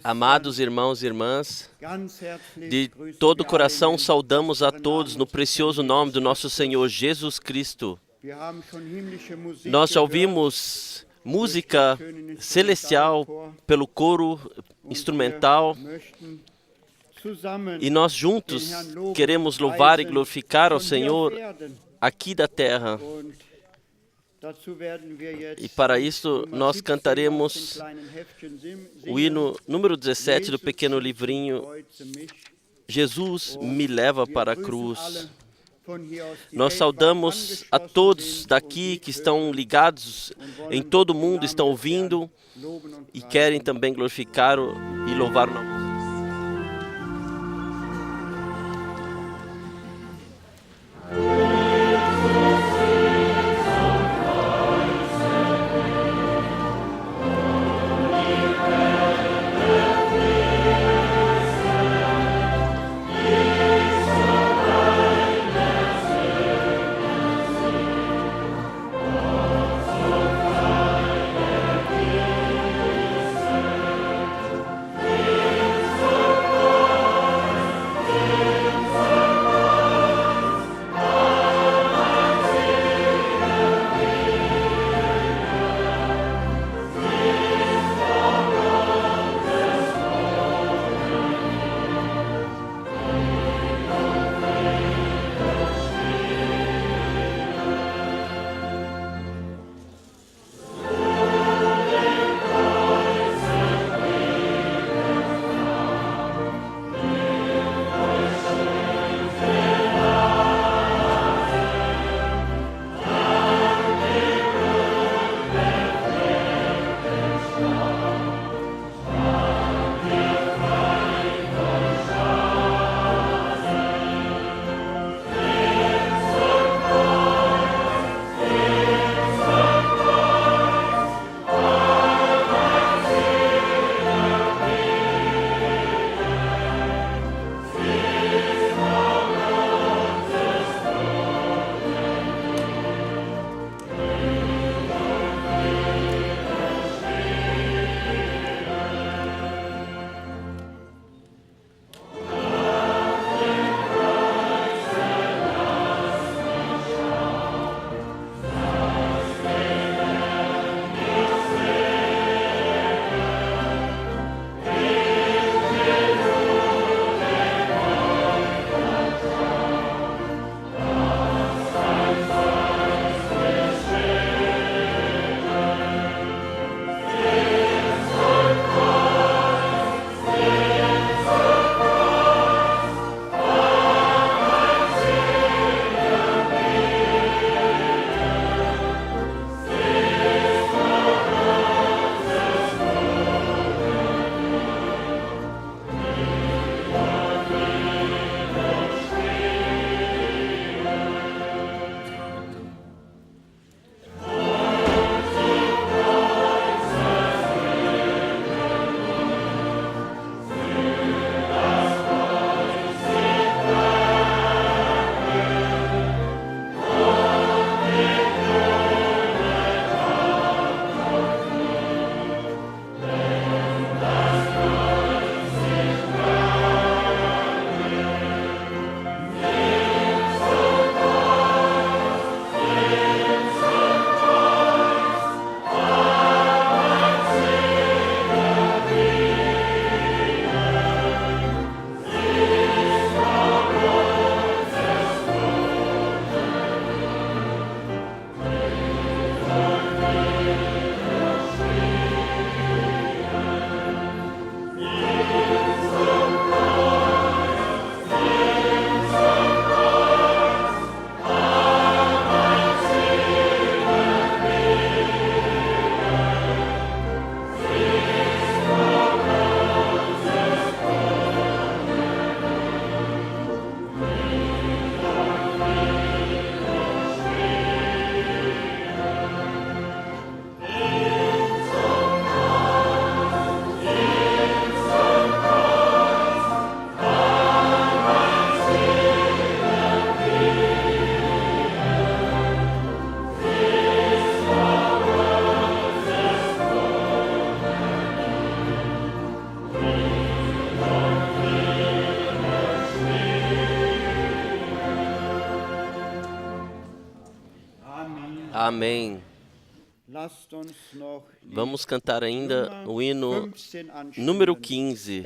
Amados irmãos e irmãs, de todo o coração saudamos a todos no precioso nome do nosso Senhor Jesus Cristo. Nós já ouvimos música celestial pelo coro instrumental e nós juntos queremos louvar e glorificar ao Senhor aqui da terra. E para isso nós cantaremos o hino número 17 do pequeno livrinho, Jesus me leva para a cruz. Nós saudamos a todos daqui que estão ligados em todo o mundo, estão ouvindo e querem também glorificar e louvar o nome. Amém. Vamos cantar ainda o hino número 15.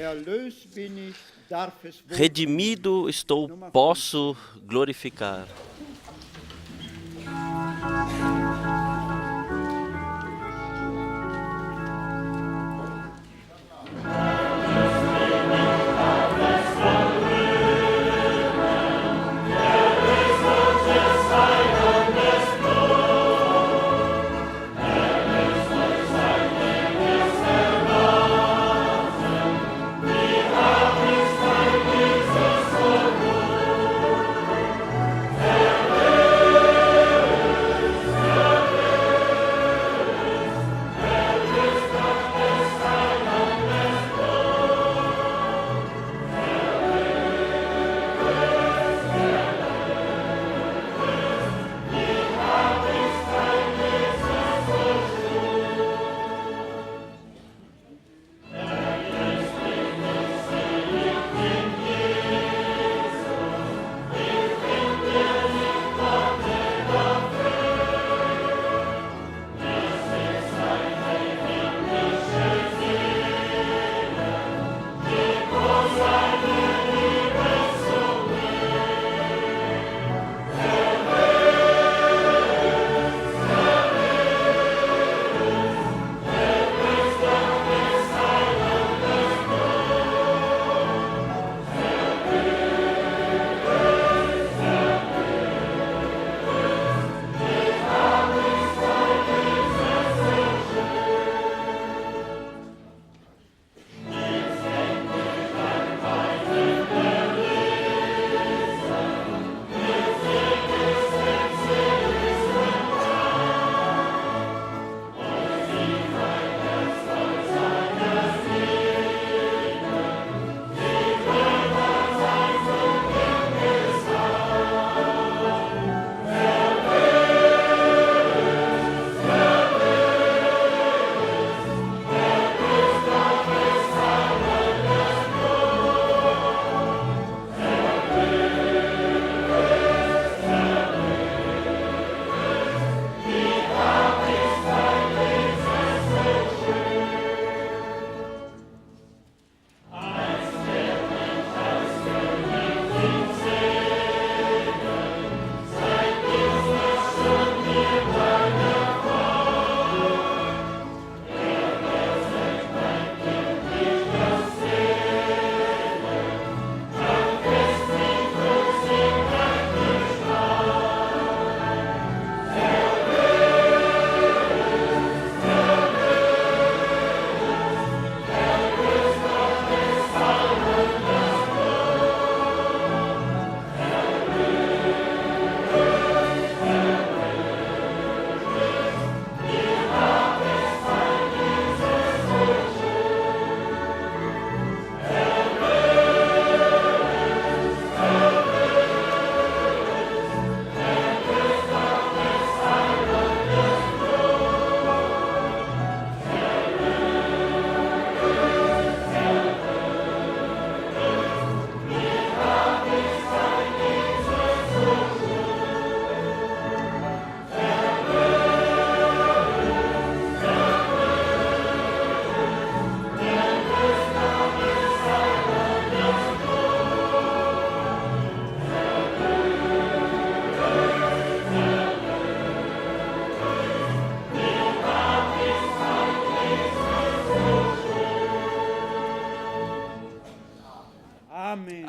Redimido estou, posso glorificar.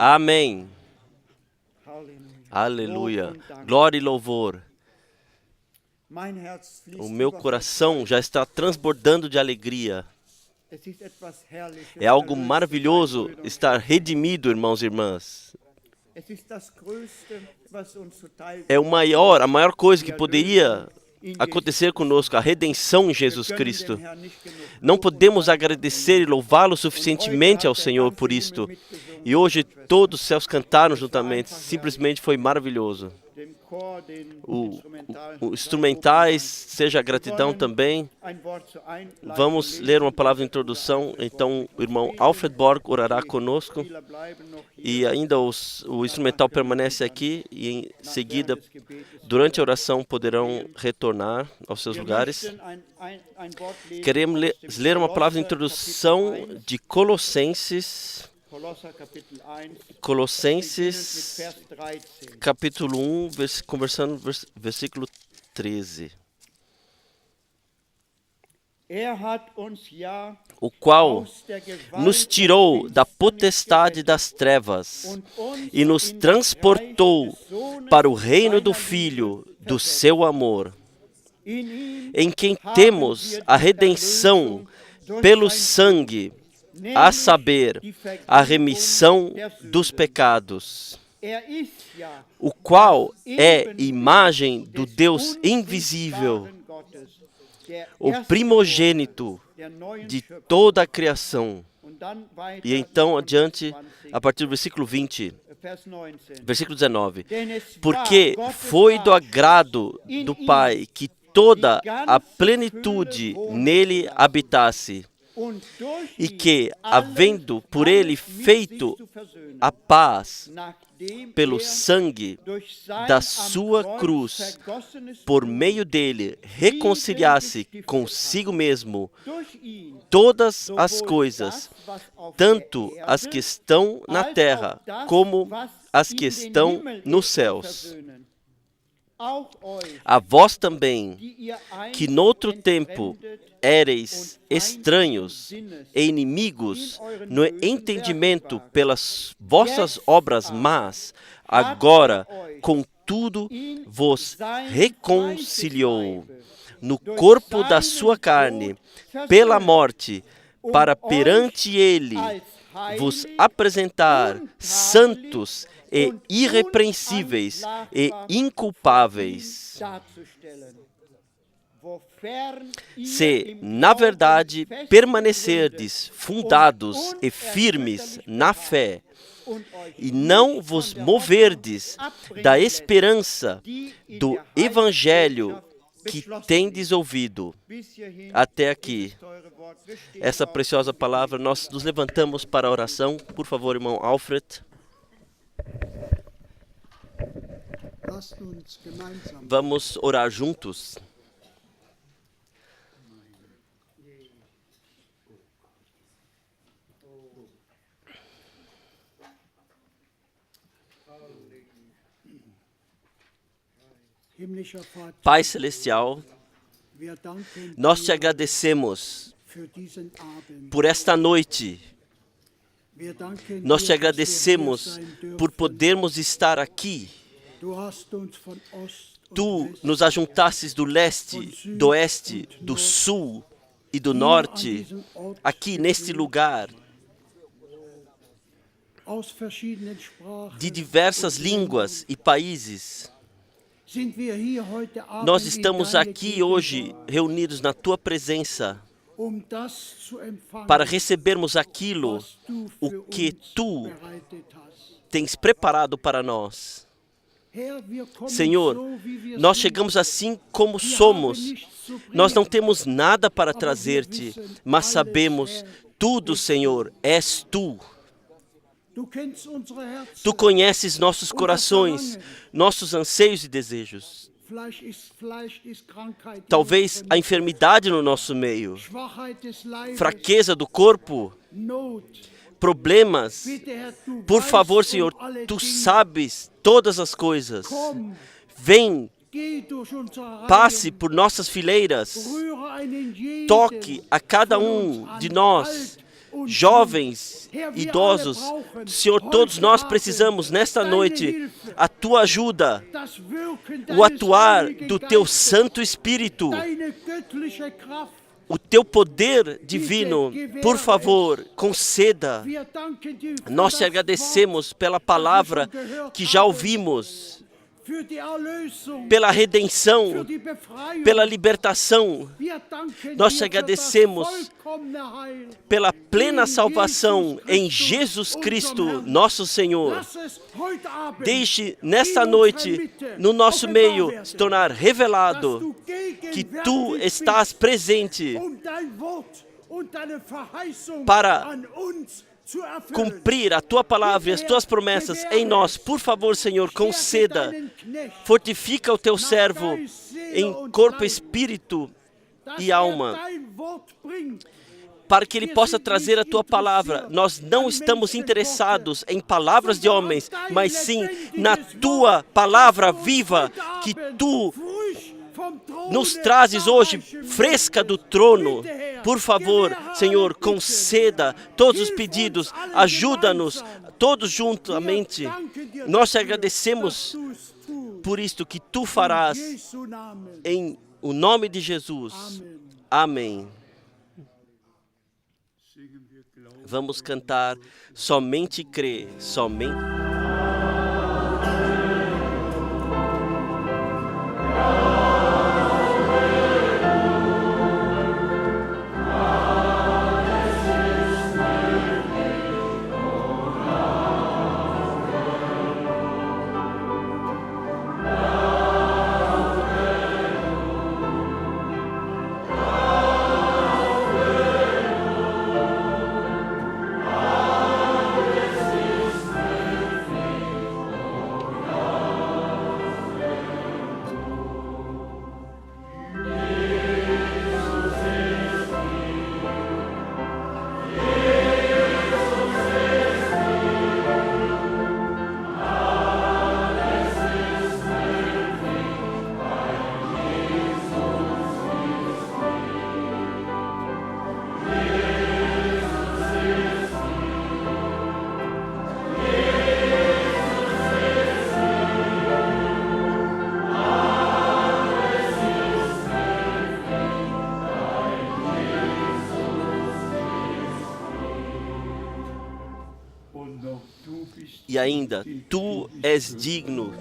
Amém. Aleluia. Glória e louvor. O meu coração já está transbordando de alegria. É algo maravilhoso estar redimido, irmãos e irmãs. É a maior coisa que poderia acontecer conosco, a redenção em Jesus Cristo. Não podemos agradecer e louvá-lo suficientemente ao Senhor por isto. E hoje todos os céus cantaram juntamente. Simplesmente foi maravilhoso. o instrumentais, seja a gratidão também. Vamos ler uma palavra de introdução. Então, o irmão Alfred Borg orará conosco. E ainda o instrumental permanece aqui. E em seguida, durante a oração, poderão retornar aos seus lugares. Queremos ler uma palavra de introdução de Colossenses. Colossenses, capítulo 1, conversando versículo 13. O qual nos tirou da potestade das trevas e nos transportou para o reino do Filho do seu amor, em quem temos a redenção pelo sangue, a saber, a remissão dos pecados, o qual é imagem do Deus invisível, o primogênito de toda a criação. E então adiante, a partir do versículo 20, versículo 19. Porque foi do agrado do Pai que toda a plenitude nele habitasse, e que, havendo por ele feito a paz pelo sangue da sua cruz, por meio dele reconciliasse consigo mesmo todas as coisas, tanto as que estão na terra como as que estão nos céus. A vós também, que noutro tempo éreis estranhos e inimigos no entendimento pelas vossas obras más, agora, contudo, vos reconciliou no corpo da sua carne, pela morte, para perante ele vos apresentar santos e irrepreensíveis e inculpáveis. Se, na verdade, permanecerdes fundados e firmes na fé, e não vos moverdes da esperança do Evangelho que tendes ouvido. Até aqui, essa preciosa palavra, nós nos levantamos para a oração. Por favor, irmão Alfred. Vamos orar juntos. Pai Celestial, nós te agradecemos por esta noite. Nós te agradecemos por podermos estar aqui. Tu nos ajuntasses do leste, do oeste, do sul e do norte, aqui neste lugar, de diversas línguas e países. Nós estamos aqui hoje reunidos na Tua presença para recebermos aquilo o que Tu tens preparado para nós. Senhor, nós chegamos assim como somos. Nós não temos nada para trazer-te, mas sabemos tudo, Senhor, és Tu. Tu conheces nossos corações, nossos anseios e desejos. Talvez a enfermidade no nosso meio, fraqueza do corpo, problemas. Por favor, Senhor, Tu sabes todas as coisas. Vem, passe por nossas fileiras, toque a cada um de nós, jovens, idosos. Senhor, todos nós precisamos nesta noite a Tua ajuda, o atuar do Teu Santo Espírito, o Teu poder divino. Por favor, conceda. Nós te agradecemos pela palavra que já ouvimos. pela redenção, pela libertação. Nós te agradecemos pela plena salvação em Jesus Cristo, nosso Senhor. Deixe nesta noite, no nosso meio, se tornar revelado que Tu estás presente para cumprir a Tua palavra e as Tuas promessas em nós. Por favor, Senhor, conceda, fortifica o Teu servo em corpo, espírito e alma, para que ele possa trazer a Tua palavra. Nós não estamos interessados em palavras de homens, mas sim na Tua palavra viva, que Tu nos trazes hoje, fresca do trono. Por favor, Senhor, conceda todos os pedidos, ajuda-nos, todos juntamente. Nós te agradecemos por isto que Tu farás, em o nome de Jesus. Amém. Vamos cantar Somente Crê, somente. E ainda, Tu és digno.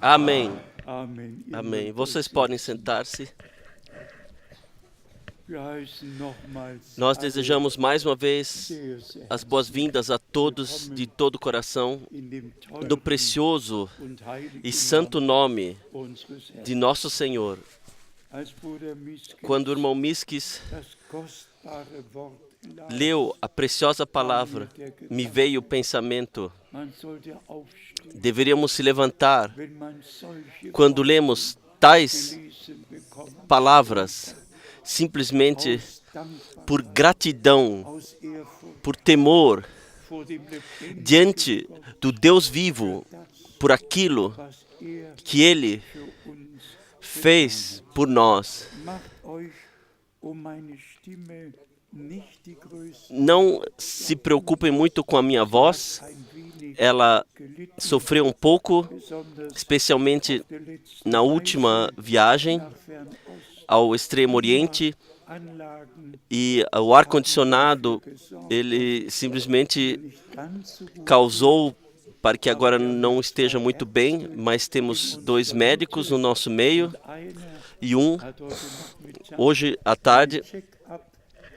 Amém. Amém. Vocês podem sentar-se. Nós desejamos mais uma vez as boas-vindas a todos de todo o coração, do precioso e santo nome de nosso Senhor. Quando o irmão Miskis leu a preciosa palavra, me veio o pensamento: deveríamos se levantar quando lemos tais palavras, simplesmente por gratidão, por temor, diante do Deus vivo, por aquilo que Ele fez por nós. Não se preocupem muito com a minha voz. Ela sofreu um pouco, especialmente na última viagem ao Extremo Oriente, e o ar-condicionado, ele simplesmente causou para que agora não esteja muito bem, mas temos 2 médicos no nosso meio, e hoje à tarde,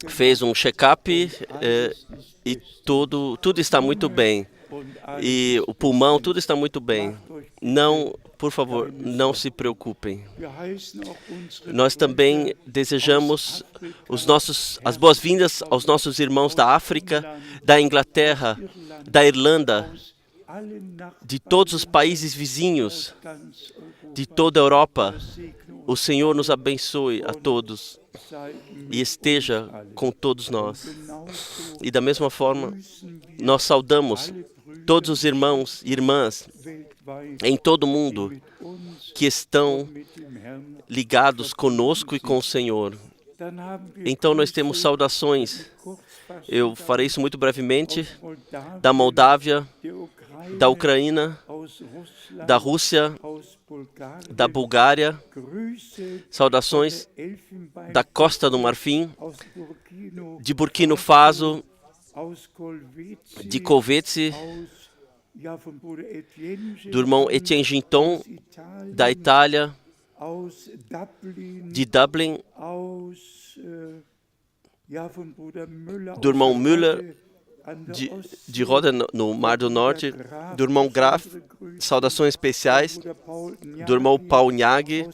fez um check-up e tudo está muito bem. e o pulmão, tudo está muito bem. Não, por favor, não se preocupem. Nós também desejamos as boas-vindas aos nossos irmãos da África, da Inglaterra, da Irlanda, de todos os países vizinhos, de toda a Europa. O Senhor nos abençoe a todos e esteja com todos nós. E da mesma forma, nós saudamos todos os irmãos e irmãs em todo o mundo que estão ligados conosco e com o Senhor. Então nós temos saudações. Eu farei isso muito brevemente, da Moldávia, da Ucrânia, da Rússia, da Bulgária, saudações da Costa do Marfim, de Burkina Faso, de Kolwezi, do irmão Etienne Ginton, da Itália, de Dublin, do irmão Müller, de Roda, no Mar do Norte, do irmão Graf, saudações especiais, do irmão Paul Nyagi,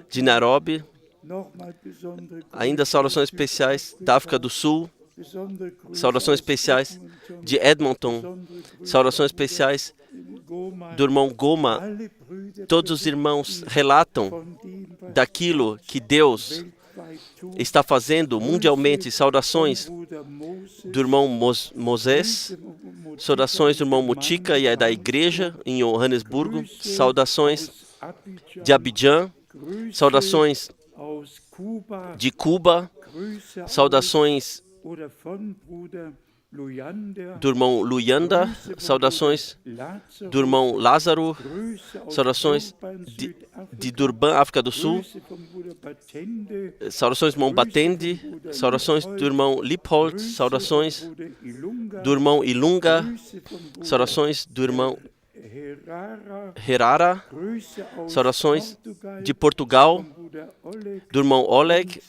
de Nairobi, ainda saudações especiais da África do Sul, saudações especiais de Edmonton, saudações especiais do irmão Goma. Todos os irmãos relatam daquilo que Deus está fazendo mundialmente. Saudações do irmão Moisés, saudações do irmão Mutika e da igreja em Johannesburgo, saudações de Abidjan, saudações de Cuba, saudações do irmão Luyanda, saudações do irmão Lázaro, saudações de Durban, África do Sul, saudações do irmão Batende, saudações do irmão Lippold, saudações do irmão Ilunga, saudações do irmão Herrara, saudações de Portugal, do irmão Oleg,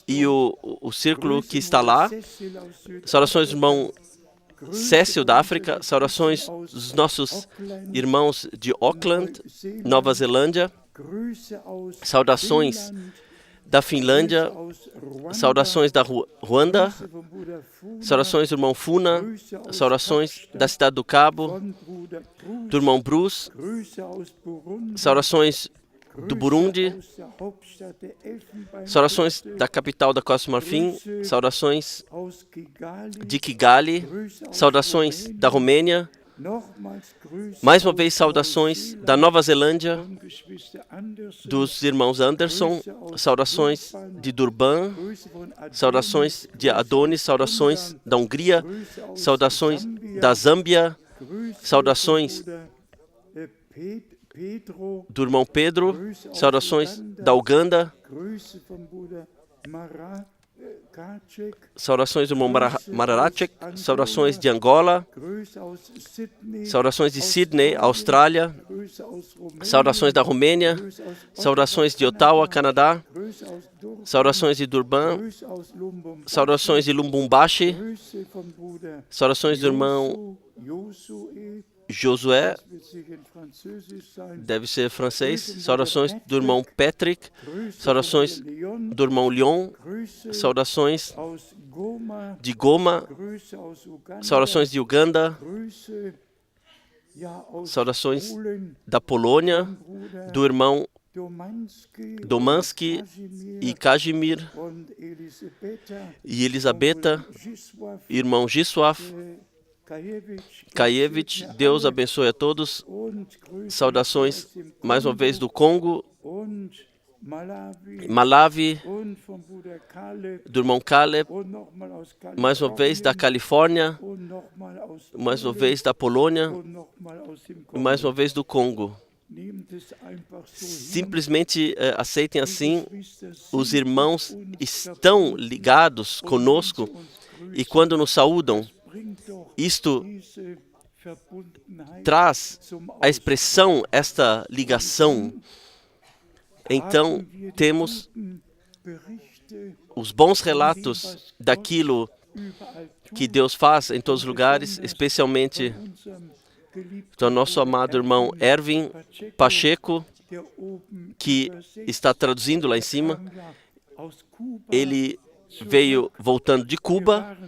e o círculo que está lá, saudações do irmão Cécio da África, saudações dos nossos irmãos de Auckland, Nova Zelândia, saudações da Finlândia, saudações da Ruanda, saudações do irmão Funa, saudações da Cidade do Cabo, do irmão Bruce, saudações do Burundi, saudações da capital da Costa do Marfim, saudações de Kigali, saudações da Romênia, mais uma vez saudações da Nova Zelândia, dos irmãos Anderson, saudações de Durban, saudações de Adonis, saudações da Hungria, saudações da Zâmbia, saudações do irmão Pedro, saudações da Uganda, saudações do irmão Mararachek, saudações de Angola, saudações de Sydney, Austrália, saudações da Romênia, saudações de Ottawa, Canadá, saudações de Durban, saudações de Lubumbashi, saudações do irmão Josué, deve ser francês, saudações do irmão Patrick, saudações do irmão Lyon, saudações de Goma, saudações de Uganda, saudações da Polônia, do irmão Domansky e Kazimir e Elisabetta, irmão Giswaf, Kajewicz, Deus abençoe a todos. Saudações mais uma vez do Congo, Malawi, do irmão Caleb, mais uma vez da Califórnia, mais uma vez da Polônia e mais uma vez do Congo. Simplesmente aceitem assim, os irmãos estão ligados conosco e quando nos saúdam, isto traz a expressão, esta ligação. Então, temos os bons relatos daquilo que Deus faz em todos os lugares, especialmente do nosso amado irmão Erwin Pacheco, que está traduzindo lá em cima. Ele veio voltando de Cuba,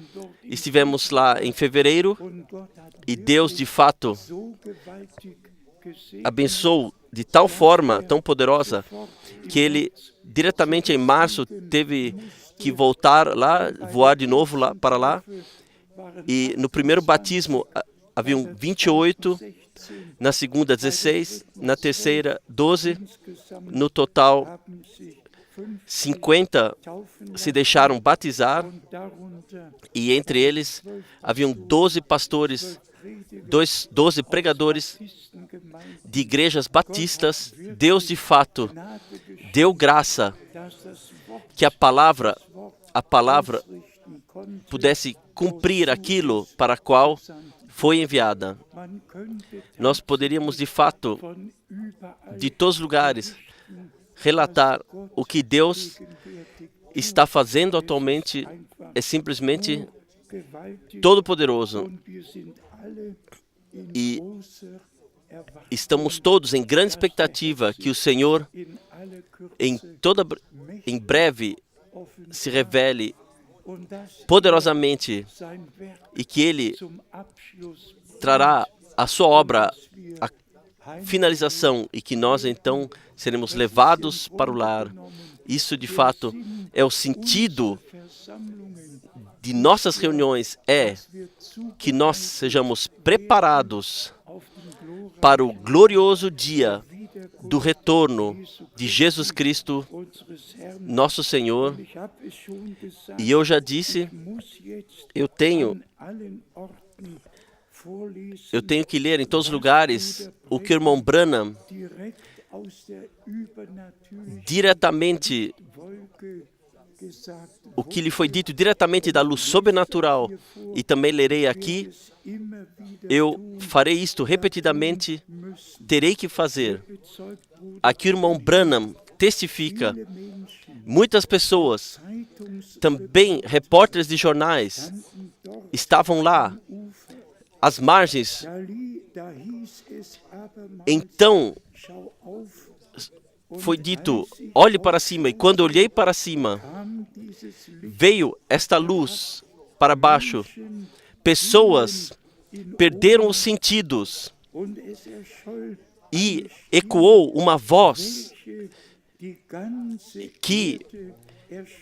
estivemos lá em fevereiro e Deus, de fato, abençoou de tal forma, tão poderosa, que ele, diretamente em março, teve que voltar lá, voar de novo lá, para lá. E no primeiro batismo haviam 28, na segunda 16, na terceira 12, no total 50 se deixaram batizar, e entre eles haviam 12 pastores, 12 pregadores de igrejas batistas. Deus, de fato, deu graça que a palavra pudesse cumprir aquilo para a qual foi enviada. Nós poderíamos, de fato, de todos os lugares, relatar o que Deus está fazendo atualmente. É simplesmente todo-poderoso. E estamos todos em grande expectativa que o Senhor, em breve, se revele poderosamente e que Ele trará a sua obra à finalização e que nós então seremos levados para o lar. Isso, de fato, é o sentido de nossas reuniões, é que nós sejamos preparados para o glorioso dia do retorno de Jesus Cristo, nosso Senhor. E eu já disse, eu tenho que ler em todos os lugares o que o irmão Branham diretamente, o que lhe foi dito diretamente da luz sobrenatural, e também lerei aqui. Eu farei isto repetidamente, terei que fazer. Aqui o irmão Branham testifica. Muitas pessoas, também repórteres de jornais, estavam lá, às margens. Então, foi dito, olhe para cima. E quando olhei para cima, veio esta luz para baixo. Pessoas perderam os sentidos e ecoou uma voz que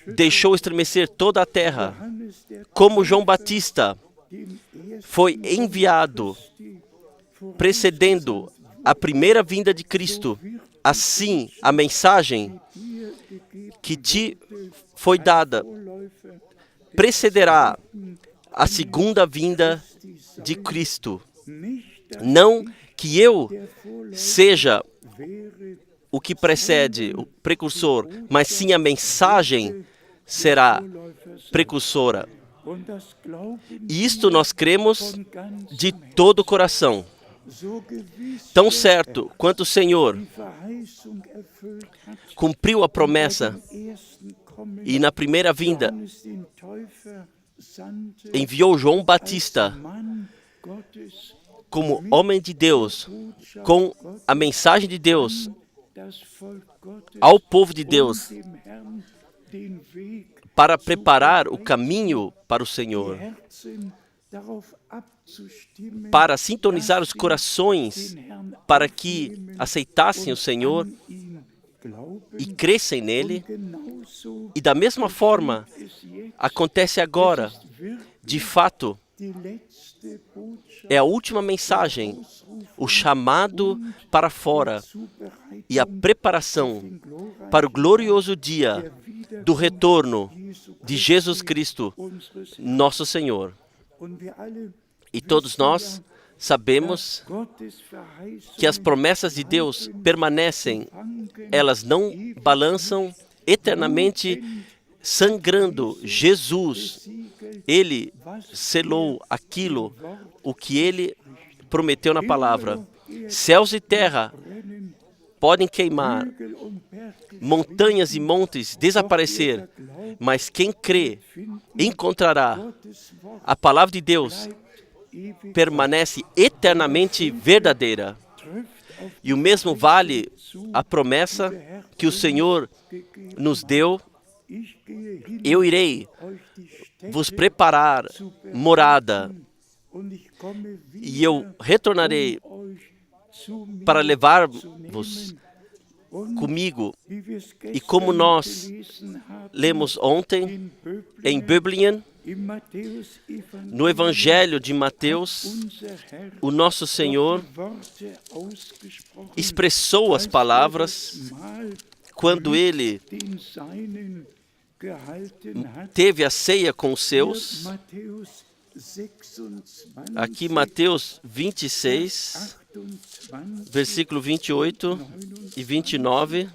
deixou estremecer toda a terra. Como João Batista foi enviado precedendo a primeira vinda de Cristo, assim a mensagem que te foi dada precederá a segunda vinda de Cristo. Não que eu seja o que precede, o precursor, mas sim a mensagem será precursora. E isto nós cremos de todo o coração. Tão certo quanto o Senhor cumpriu a promessa e na primeira vinda enviou João Batista como homem de Deus, com a mensagem de Deus ao povo de Deus, para preparar o caminho para o Senhor, para sintonizar os corações, para que aceitassem o Senhor e crescem nele. E da mesma forma, acontece agora. De fato, é a última mensagem, o chamado para fora e a preparação para o glorioso dia do retorno de Jesus Cristo, nosso Senhor. E todos nós sabemos que as promessas de Deus permanecem, elas não balançam eternamente, sangrando. Jesus, Ele selou aquilo, o que Ele prometeu na palavra. Céus e terra podem queimar, montanhas e montes desaparecer, mas quem crê encontrará. A palavra de Deus permanece eternamente verdadeira. E o mesmo vale a promessa que o Senhor nos deu: eu irei vos preparar morada, e eu retornarei para levar-vos comigo. E como nós lemos ontem em Böblingen, no Evangelho de Mateus, o nosso Senhor expressou as palavras quando ele teve a ceia com os seus. Aqui Mateus 26, versículo 28 e 29.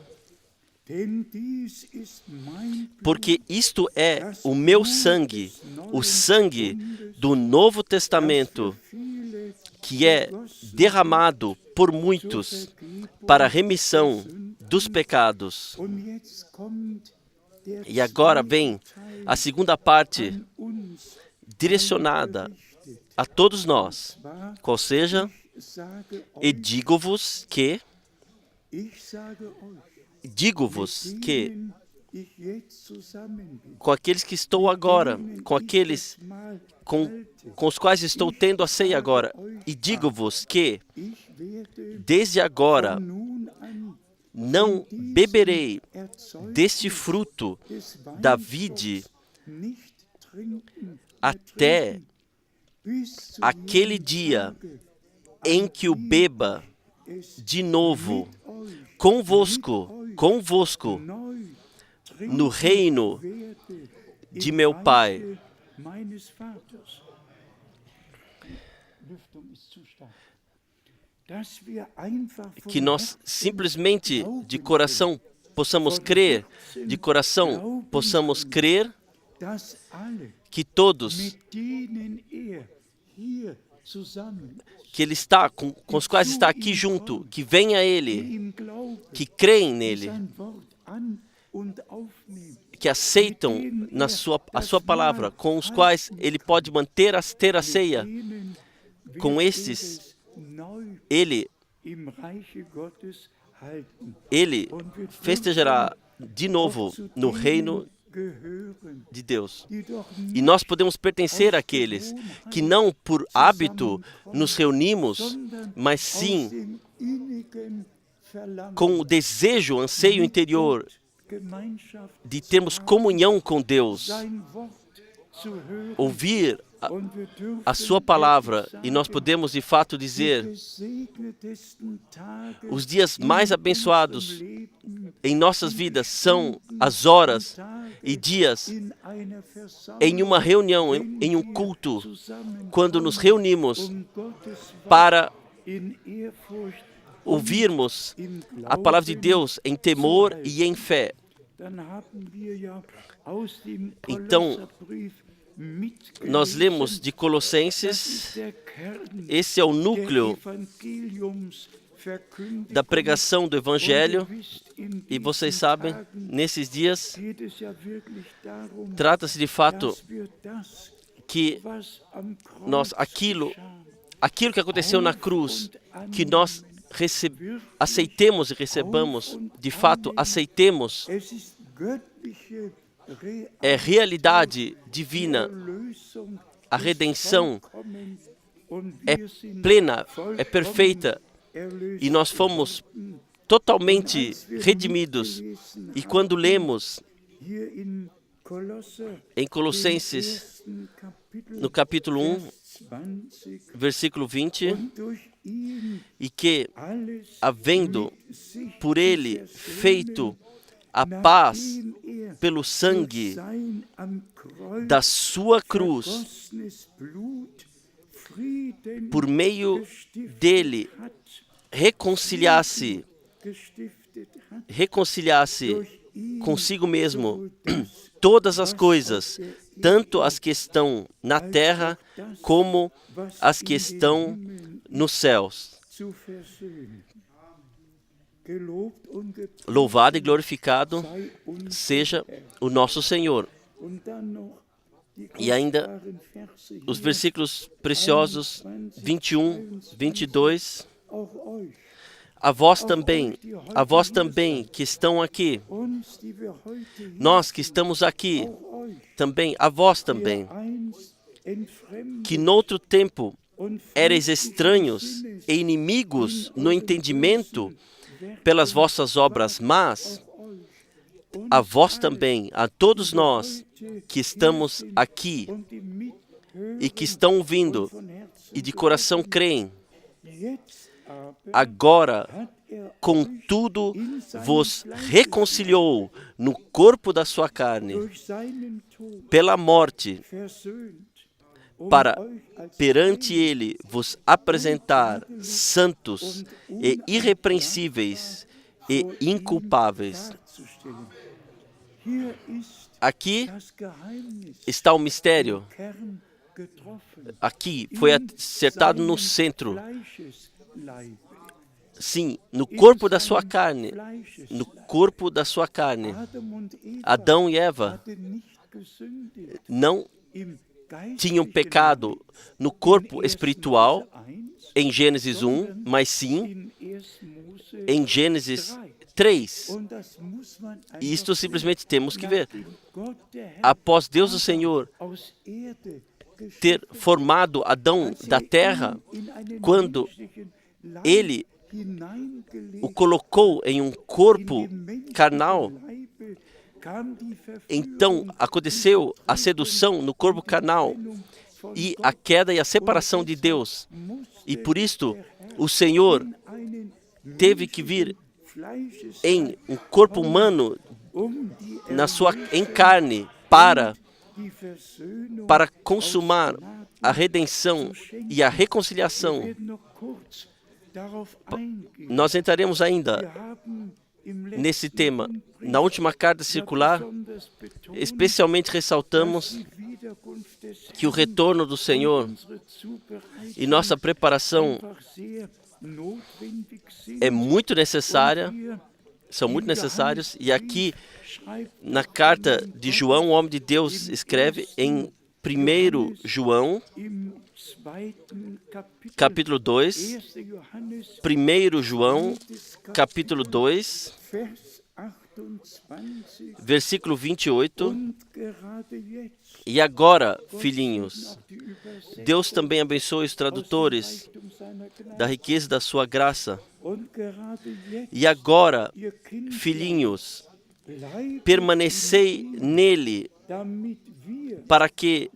Porque isto é o meu sangue, o sangue do Novo Testamento, que é derramado por muitos para a remissão dos pecados. E agora vem a segunda parte, direcionada a todos nós, qual seja: e digo-vos que com aqueles que estou agora, com aqueles com os quais estou tendo a ceia agora, e digo-vos que desde agora não beberei deste fruto da vide até aquele dia em que o beba de novo convosco no reino de meu Pai. Que nós simplesmente de coração possamos crer que todos que Ele está, com os quais está aqui junto, que vêm a Ele, que creem nele, que aceitam a sua palavra, com os quais Ele pode ter a ceia, com estes, Ele festejará de novo no reino de Deus. E nós podemos pertencer àqueles que não por hábito nos reunimos, mas sim com o desejo, anseio interior de termos comunhão com Deus, ouvir a sua palavra, e nós podemos de fato dizer: os dias mais abençoados em nossas vidas são as horas e dias em uma reunião, em um culto, quando nos reunimos para ouvirmos a palavra de Deus em temor e em fé. Então, nós lemos de Colossenses, esse é o núcleo da pregação do Evangelho, e vocês sabem, nesses dias, trata-se de fato que nós, aquilo que aconteceu na cruz, que nós aceitemos e recebamos, de fato aceitemos, é realidade divina. A redenção é plena, é perfeita, e nós fomos totalmente redimidos. E quando lemos em Colossenses, no capítulo 1, versículo 20, e que, havendo por ele feito a paz pelo sangue da sua cruz, por meio dele reconciliasse consigo mesmo todas as coisas, tanto as que estão na terra como as que estão nos céus. Louvado e glorificado seja o nosso Senhor. E ainda os versículos preciosos 21, 22. A vós também que estão aqui, nós que estamos aqui, também, a vós também, que noutro tempo éreis estranhos e inimigos no entendimento pelas vossas obras, mas a vós também, a todos nós que estamos aqui e que estão ouvindo e de coração creem, agora, contudo, vos reconciliou no corpo da sua carne, pela morte, para perante ele vos apresentar santos e irrepreensíveis e inculpáveis. Aqui está o mistério. Aqui foi acertado no centro. Sim, no corpo da sua carne. No corpo da sua carne. Adão e Eva não tinham pecado no corpo espiritual em Gênesis 1, mas sim em Gênesis 3. E isto simplesmente temos que ver. Após Deus o Senhor ter formado Adão da terra, quando ele o colocou em um corpo carnal, então aconteceu a sedução no corpo carnal e a queda e a separação de Deus. E por isto o Senhor teve que vir em um corpo humano em carne para consumar a redenção e a reconciliação. Nós entraremos ainda nesse tema. Na última carta circular, especialmente ressaltamos que o retorno do Senhor e nossa preparação é muito necessária, são muito necessários. E aqui, na carta de João, o homem de Deus escreve em 1 João, capítulo 2, 1 João, capítulo 2, versículo 28. E agora, filhinhos, Deus também abençoe os tradutores da riqueza da sua graça. E agora, filhinhos, permanecei nele, para que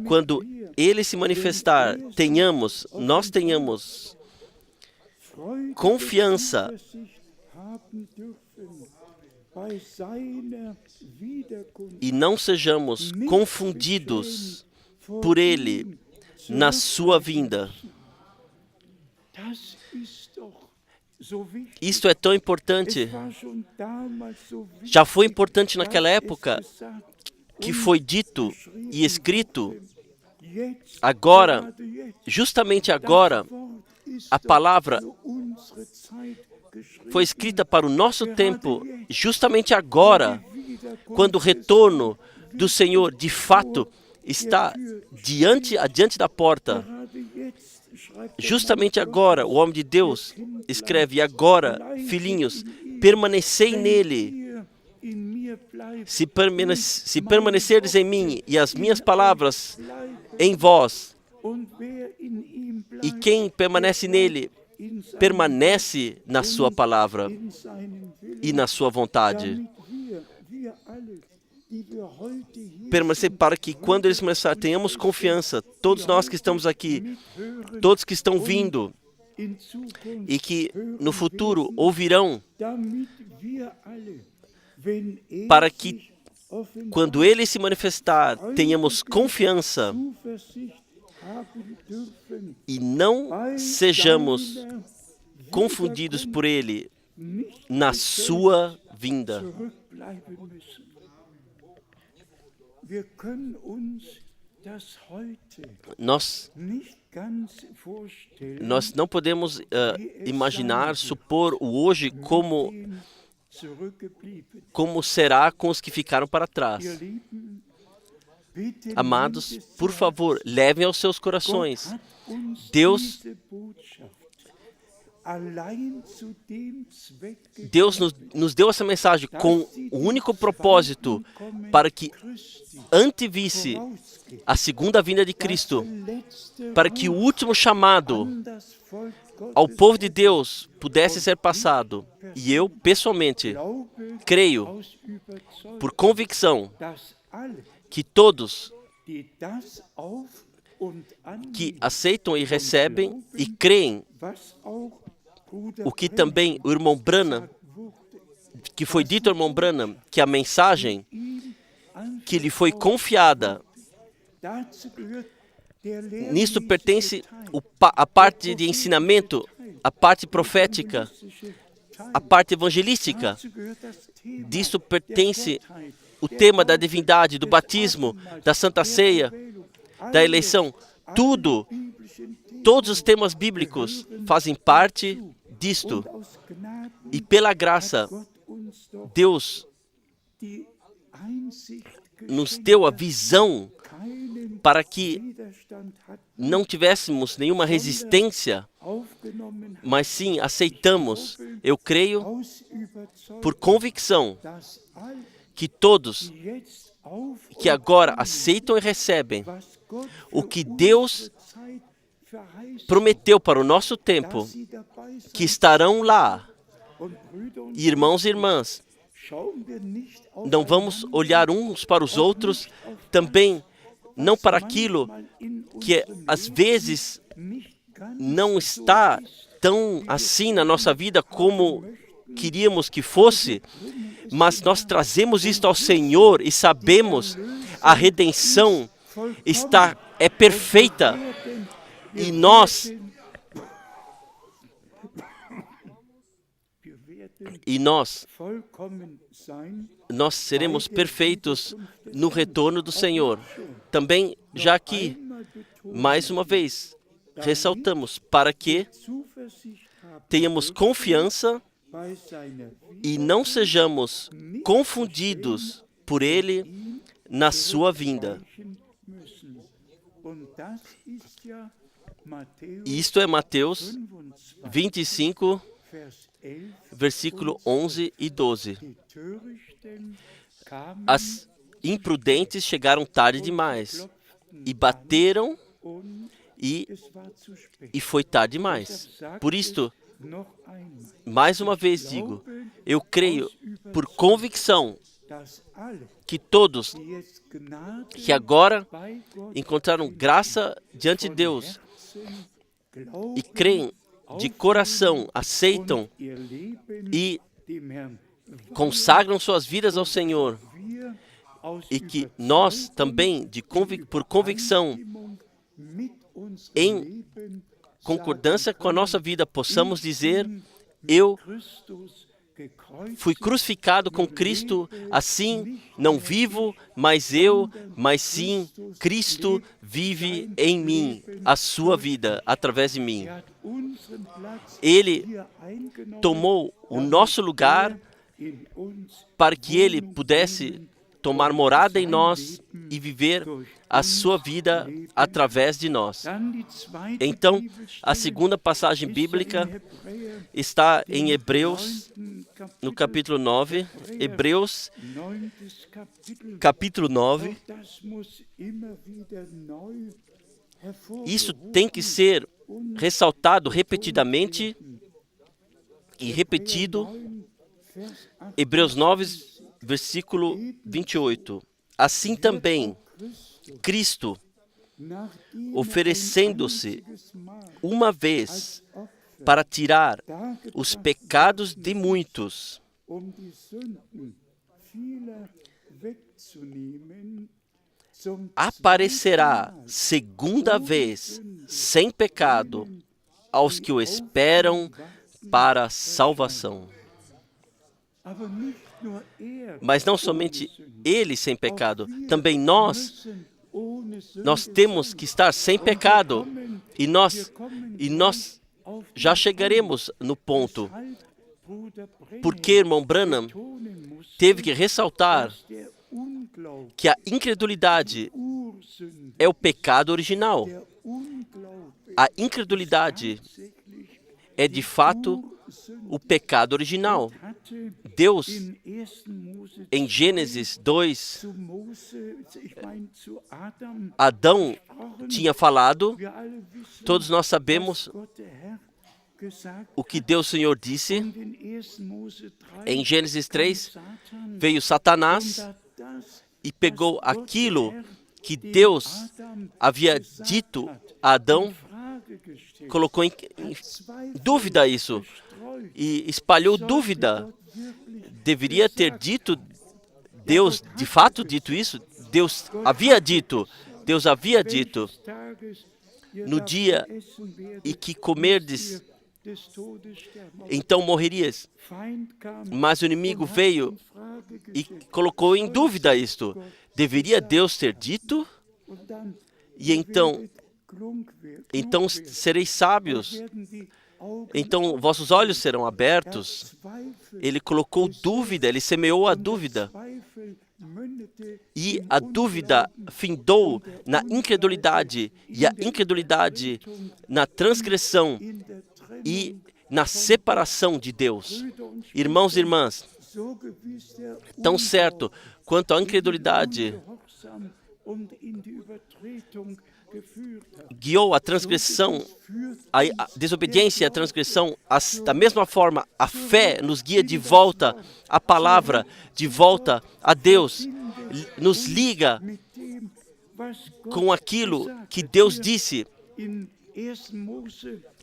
quando ele se manifestar, nós tenhamos confiança e não sejamos confundidos por ele na sua vinda. Isto é tão importante. Já foi importante naquela época que foi dito e escrito. Agora, justamente agora, a palavra foi escrita para o nosso tempo, justamente agora, quando o retorno do Senhor de fato está adiante da porta. Justamente agora, o homem de Deus escreve: agora, filhinhos, permanecei nele. Se permanecerdes em mim e as minhas palavras em vós, e quem permanece nele, permanece na sua palavra e na sua vontade. Permanecer para que quando eles começarem, tenhamos confiança, todos nós que estamos aqui, todos que estão vindo e que no futuro ouvirão, para que quando ele se manifestar, tenhamos confiança e não sejamos confundidos por ele na sua vinda. Nós não podemos imaginar, supor o hoje como será com os que ficaram para trás. Amados, por favor, levem aos seus corações. Deus nos deu essa mensagem com o único propósito para que antevisse a segunda vinda de Cristo, para que o último chamado ao povo de Deus pudesse ser passado. E eu, pessoalmente, creio, por convicção, que todos que aceitam e recebem e creem o que também o irmão Branham, que foi dito ao irmão Branham, que a mensagem que lhe foi confiada, nisto pertence a parte de ensinamento, a parte profética, a parte evangelística. Disto pertence o tema da divindade, do batismo, da Santa Ceia, da eleição. Todos os temas bíblicos fazem parte disto. E pela graça, Deus nos deu a visão para que não tivéssemos nenhuma resistência, mas sim aceitamos. Eu creio, por convicção, que todos que agora aceitam e recebem o que Deus prometeu para o nosso tempo, que estarão lá. Irmãos e irmãs, não vamos olhar uns para os outros, também não para aquilo que às vezes não está tão assim na nossa vida como queríamos que fosse, mas nós trazemos isto ao Senhor e sabemos a redenção é perfeita e nós seremos perfeitos no retorno do Senhor. Também, já aqui, mais uma vez, ressaltamos para que tenhamos confiança e não sejamos confundidos por Ele na sua vinda. E isto é Mateus 25, versículo 11 e 12. As imprudentes chegaram tarde demais e bateram e foi tarde demais. Por isto, mais uma vez digo, eu creio por convicção que todos que agora encontraram graça diante de Deus e creem de coração, aceitam e consagram suas vidas ao Senhor, e que nós também, por convicção, em concordância com a nossa vida, possamos dizer: eu fui crucificado com Cristo, assim não vivo mais eu, mas sim Cristo vive em mim, a sua vida através de mim. Ele tomou o nosso lugar para que Ele pudesse tomar morada em nós e viver a sua vida através de nós. Então, a segunda passagem bíblica está em Hebreus, no capítulo 9. Hebreus, capítulo 9. Isso tem que ser ressaltado repetidamente e repetido. Hebreus 9, versículo 28. Assim também, Cristo, oferecendo-se uma vez para tirar os pecados de muitos, aparecerá segunda vez sem pecado aos que o esperam para a salvação. Mas não somente Ele sem pecado, também nós Nós temos que estar sem pecado. E nós já chegaremos no ponto. Porque irmão Branham teve que ressaltar que a incredulidade é o pecado original. A incredulidade é de fato o pecado original. Deus, em Gênesis 2, Adão tinha falado, todos nós sabemos o que Deus Senhor disse. Em Gênesis 3, veio Satanás e pegou aquilo que Deus havia dito a Adão, colocou em dúvida isso e espalhou dúvida. Deveria ter dito, Deus de fato dito isso? Deus havia dito, no dia em que comerdes, então morrerias. Mas o inimigo veio e colocou em dúvida isto. Deveria Deus ter dito? E então sereis sábios. Então vossos olhos serão abertos. Ele colocou dúvida, ele semeou a dúvida. E a dúvida findou na incredulidade, e a incredulidade na transgressão e na separação de Deus. Irmãos e irmãs, tão certo quanto a incredulidade guiou a transgressão, a desobediência e a transgressão, da mesma forma, a fé nos guia de volta à palavra, de volta a Deus, nos liga com aquilo que Deus disse.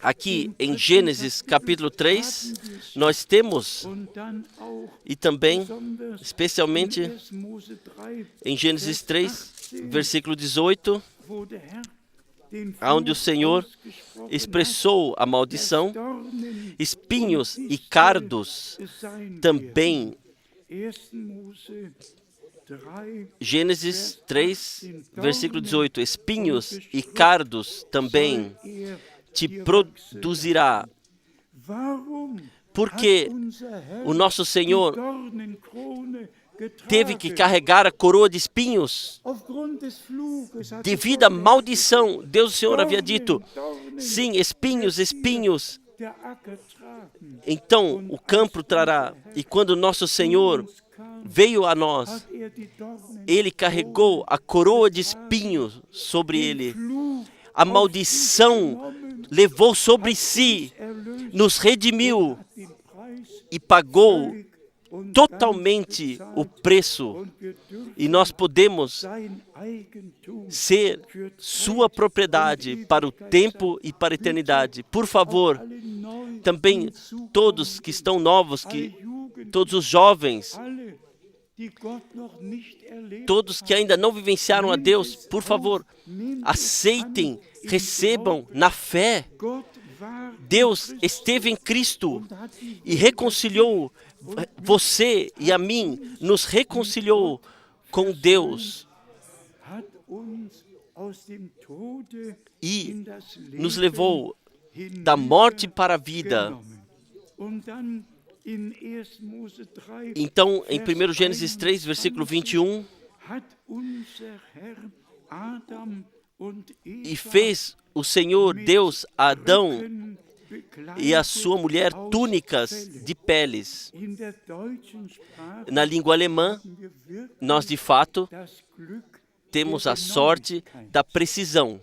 Aqui em Gênesis capítulo 3, nós temos, e também, especialmente, em Gênesis 3, versículo 18, onde o Senhor expressou a maldição, espinhos e cardos também. Gênesis 3, versículo 18, espinhos e cardos também te produzirá. Porque o nosso Senhor teve que carregar a coroa de espinhos devido à maldição. Deus, o Senhor, havia dito, sim, espinhos, espinhos. Então o campo trará. E quando o nosso Senhor veio a nós, Ele carregou a coroa de espinhos sobre Ele. A maldição levou sobre si, nos redimiu e pagou totalmente o preço. E nós podemos ser sua propriedade para o tempo e para a eternidade. Por favor, também todos que estão novos, todos os jovens, todos que ainda não vivenciaram a Deus, por favor, aceitem, recebam na fé. Deus esteve em Cristo e reconciliou você e a mim, nos reconciliou com Deus e nos levou da morte para a vida. Então, em 1 Gênesis 3, versículo 21, e fez o Senhor Deus a Adão e a sua mulher túnicas de peles. Na língua alemã, nós de fato temos a sorte da precisão.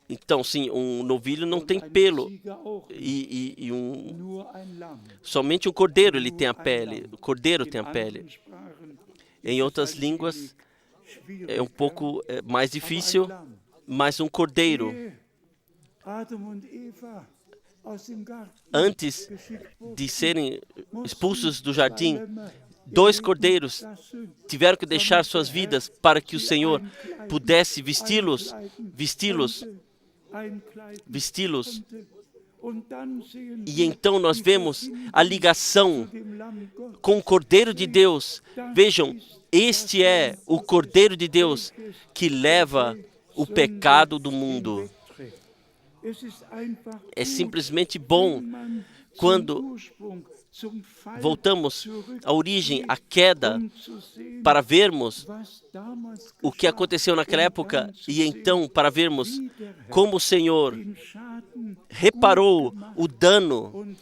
Então, sim, um novilho não tem pelo somente um cordeiro ele tem a pele. O cordeiro tem a pele. Em outras línguas é um pouco mais difícil, mas um cordeiro. Antes de serem expulsos do jardim, 2 cordeiros tiveram que deixar suas vidas para que o Senhor pudesse vesti-los. E então nós vemos a ligação com o Cordeiro de Deus. Vejam, este é o Cordeiro de Deus que leva o pecado do mundo. É simplesmente bom quando voltamos à origem, à queda, para vermos o que aconteceu naquela época e então para vermos como o Senhor reparou o dano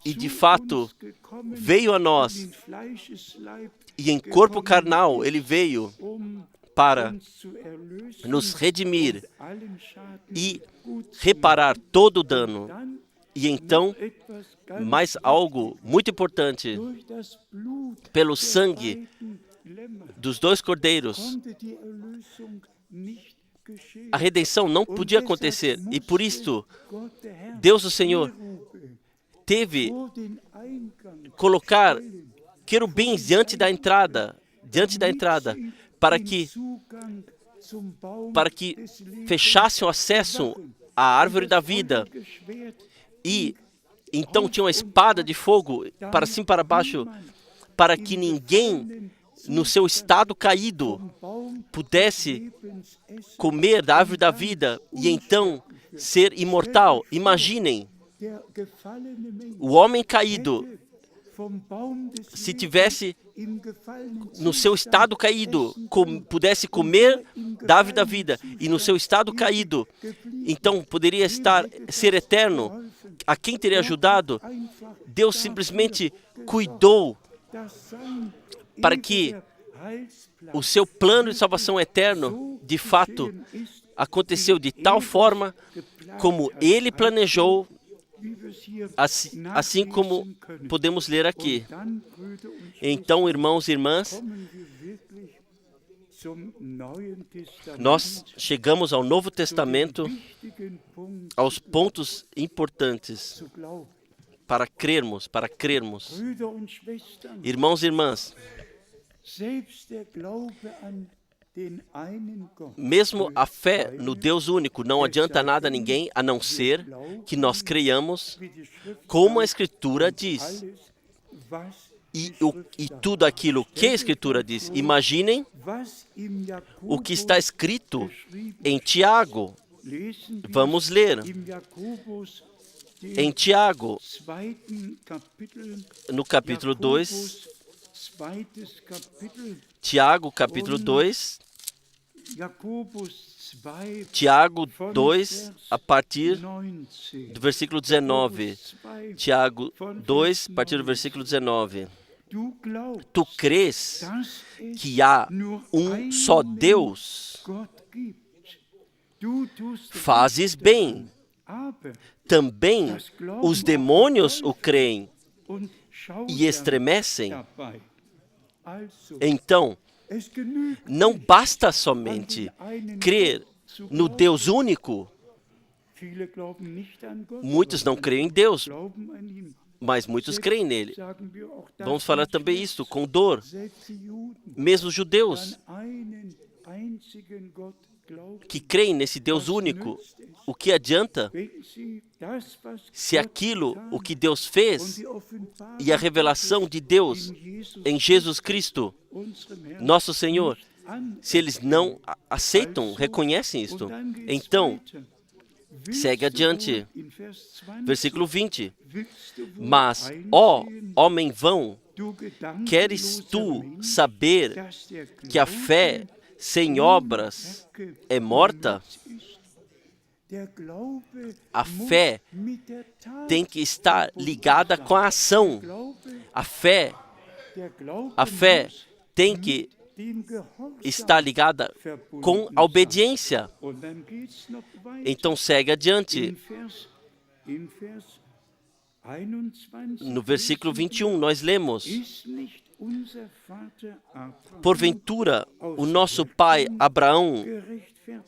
e de fato veio a nós e em corpo carnal Ele veio para nos redimir e reparar todo o dano. E então, mais algo muito importante, pelo sangue dos dois cordeiros, a redenção não podia acontecer. E por isto, Deus, o Senhor, teve colocar querubins diante da entrada, para que fechassem o acesso à árvore da vida. E então tinha uma espada de fogo para cima e para baixo, para que ninguém no seu estado caído pudesse comer da árvore da vida e então ser imortal. Imaginem, o homem caído, se tivesse no seu estado caído, pudesse comer da árvore da vida e no seu estado caído, então poderia ser eterno. A quem teria ajudado? Deus simplesmente cuidou para que o seu plano de salvação eterno, de fato, aconteceu de tal forma como Ele planejou, assim como podemos ler aqui. Então, irmãos e irmãs, nós chegamos ao Novo Testamento, aos pontos importantes para crermos. Irmãos e irmãs, mesmo a fé no Deus único não adianta nada a ninguém, a não ser que nós creiamos como a Escritura diz. E tudo aquilo que a Escritura diz. Imaginem o que está escrito em Tiago. Vamos ler. Em Tiago, no capítulo 2, Tiago, capítulo 2, Tiago 2, a partir do versículo 19. Tiago 2, a partir do versículo 19. Tu crês que há um só Deus? Fazes bem. Também os demônios o creem e estremecem. Então, não basta somente crer no Deus único. Muitos não creem em Deus, mas muitos creem nele. Vamos falar também isso com dor. Mesmo os judeus que creem nesse Deus único, o que adianta se o que Deus fez e a revelação de Deus em Jesus Cristo, nosso Senhor, se eles não aceitam, reconhecem isto? Então, segue adiante, versículo 20. Mas, ó homem vão, queres tu saber que a fé sem obras é morta? A fé tem que estar ligada com a ação. A fé tem que estar ligada com a obediência. Então segue adiante. No versículo 21, nós lemos: porventura, o nosso pai Abraão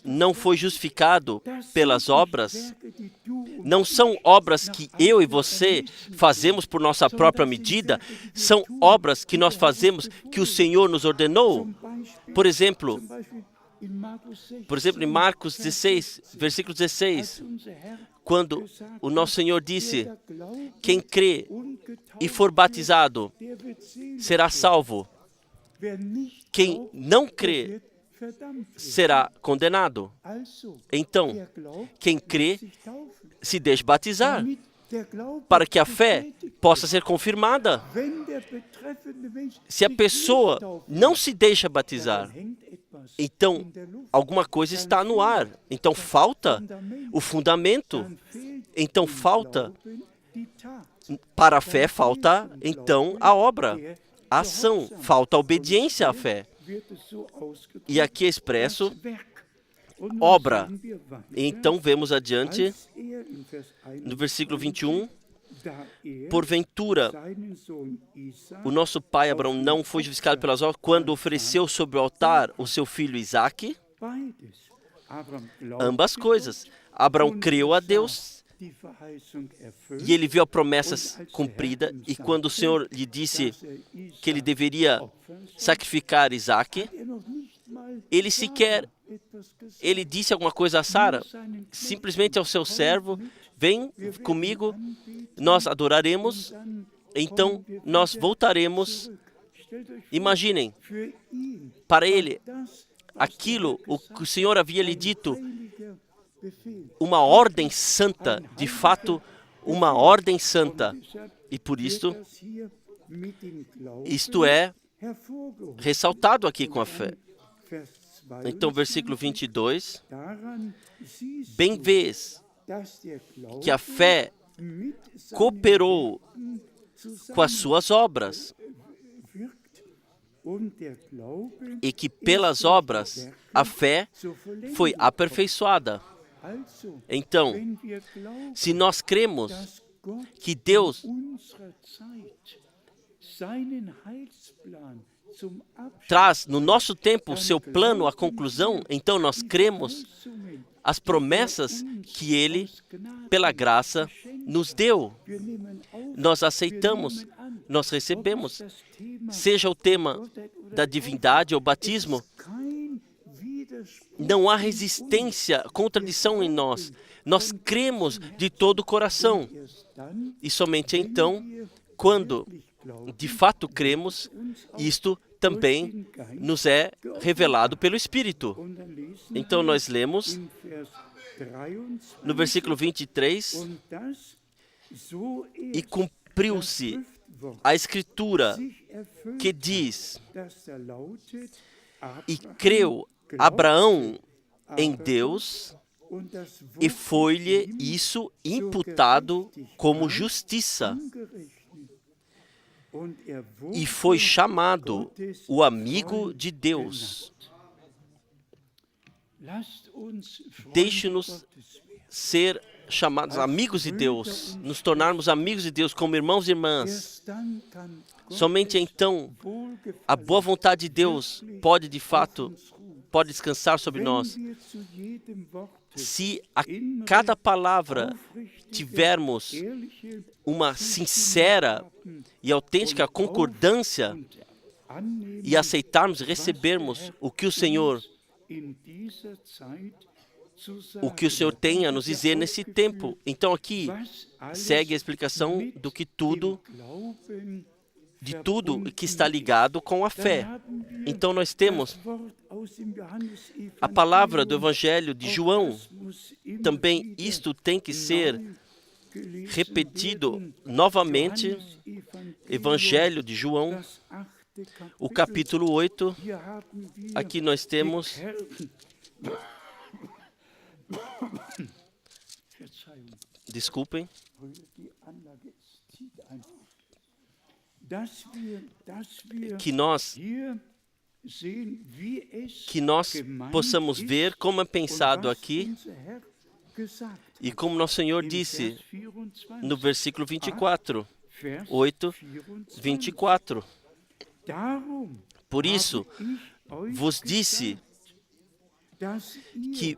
não foi justificado pelas obras? Não são obras que eu e você fazemos por nossa própria medida, são obras que nós fazemos que o Senhor nos ordenou. Por exemplo, em Marcos 16, versículo 16, quando o nosso Senhor disse: quem crê e for batizado será salvo. Quem não crê será condenado. Então, quem crê se deixa batizar, para que a fé possa ser confirmada. Se a pessoa não se deixa batizar, então alguma coisa está no ar. Então falta o fundamento. Então falta, para a fé falta então a obra, a ação, falta a obediência à fé. E aqui é expresso obra. Então vemos adiante, no versículo 21, porventura, o nosso pai Abraão não foi justificado pelas obras quando ofereceu sobre o altar o seu filho Isaque? Ambas coisas. Abraão creu a Deus e ele viu a promessa cumprida, e quando o Senhor lhe disse que ele deveria sacrificar Isaque, ele disse alguma coisa a Sara, simplesmente ao seu servo: vem comigo, nós adoraremos, então nós voltaremos. Imaginem, para ele, aquilo o que o Senhor havia lhe dito, uma ordem santa, de fato, uma ordem santa. E por isto é ressaltado aqui com a fé. Então, versículo 22, bem vês que a fé cooperou com as suas obras, e que pelas obras a fé foi aperfeiçoada. Então, se nós cremos que Deus traz no nosso tempo o seu plano à conclusão, então nós cremos as promessas que Ele, pela graça, nos deu. Nós aceitamos, nós recebemos, seja o tema da divindade ou batismo, não há resistência, contradição em nós. Nós cremos de todo o coração. E somente então, quando de fato cremos, isto também nos é revelado pelo Espírito. Então nós lemos no versículo 23, e cumpriu-se a Escritura que diz: e creu Abraão em Deus, e foi-lhe isso imputado como justiça. E foi chamado o amigo de Deus. Deixe-nos ser chamados amigos de Deus, nos tornarmos amigos de Deus como irmãos e irmãs. Somente então a boa vontade de Deus pode, de fato, pode descansar sobre nós. Se a cada palavra tivermos uma sincera e autêntica concordância e aceitarmos e recebermos o que o Senhor tem a nos dizer nesse tempo. Então aqui segue a explicação do que de tudo que está ligado com a fé. Então nós temos a palavra do Evangelho de João. Também isto tem que ser repetido novamente. Evangelho de João, o capítulo 8. Aqui nós temos desculpem, que nós possamos ver como é pensado aqui e como nosso Senhor disse no versículo 24, 8, 24. Por isso vos disse que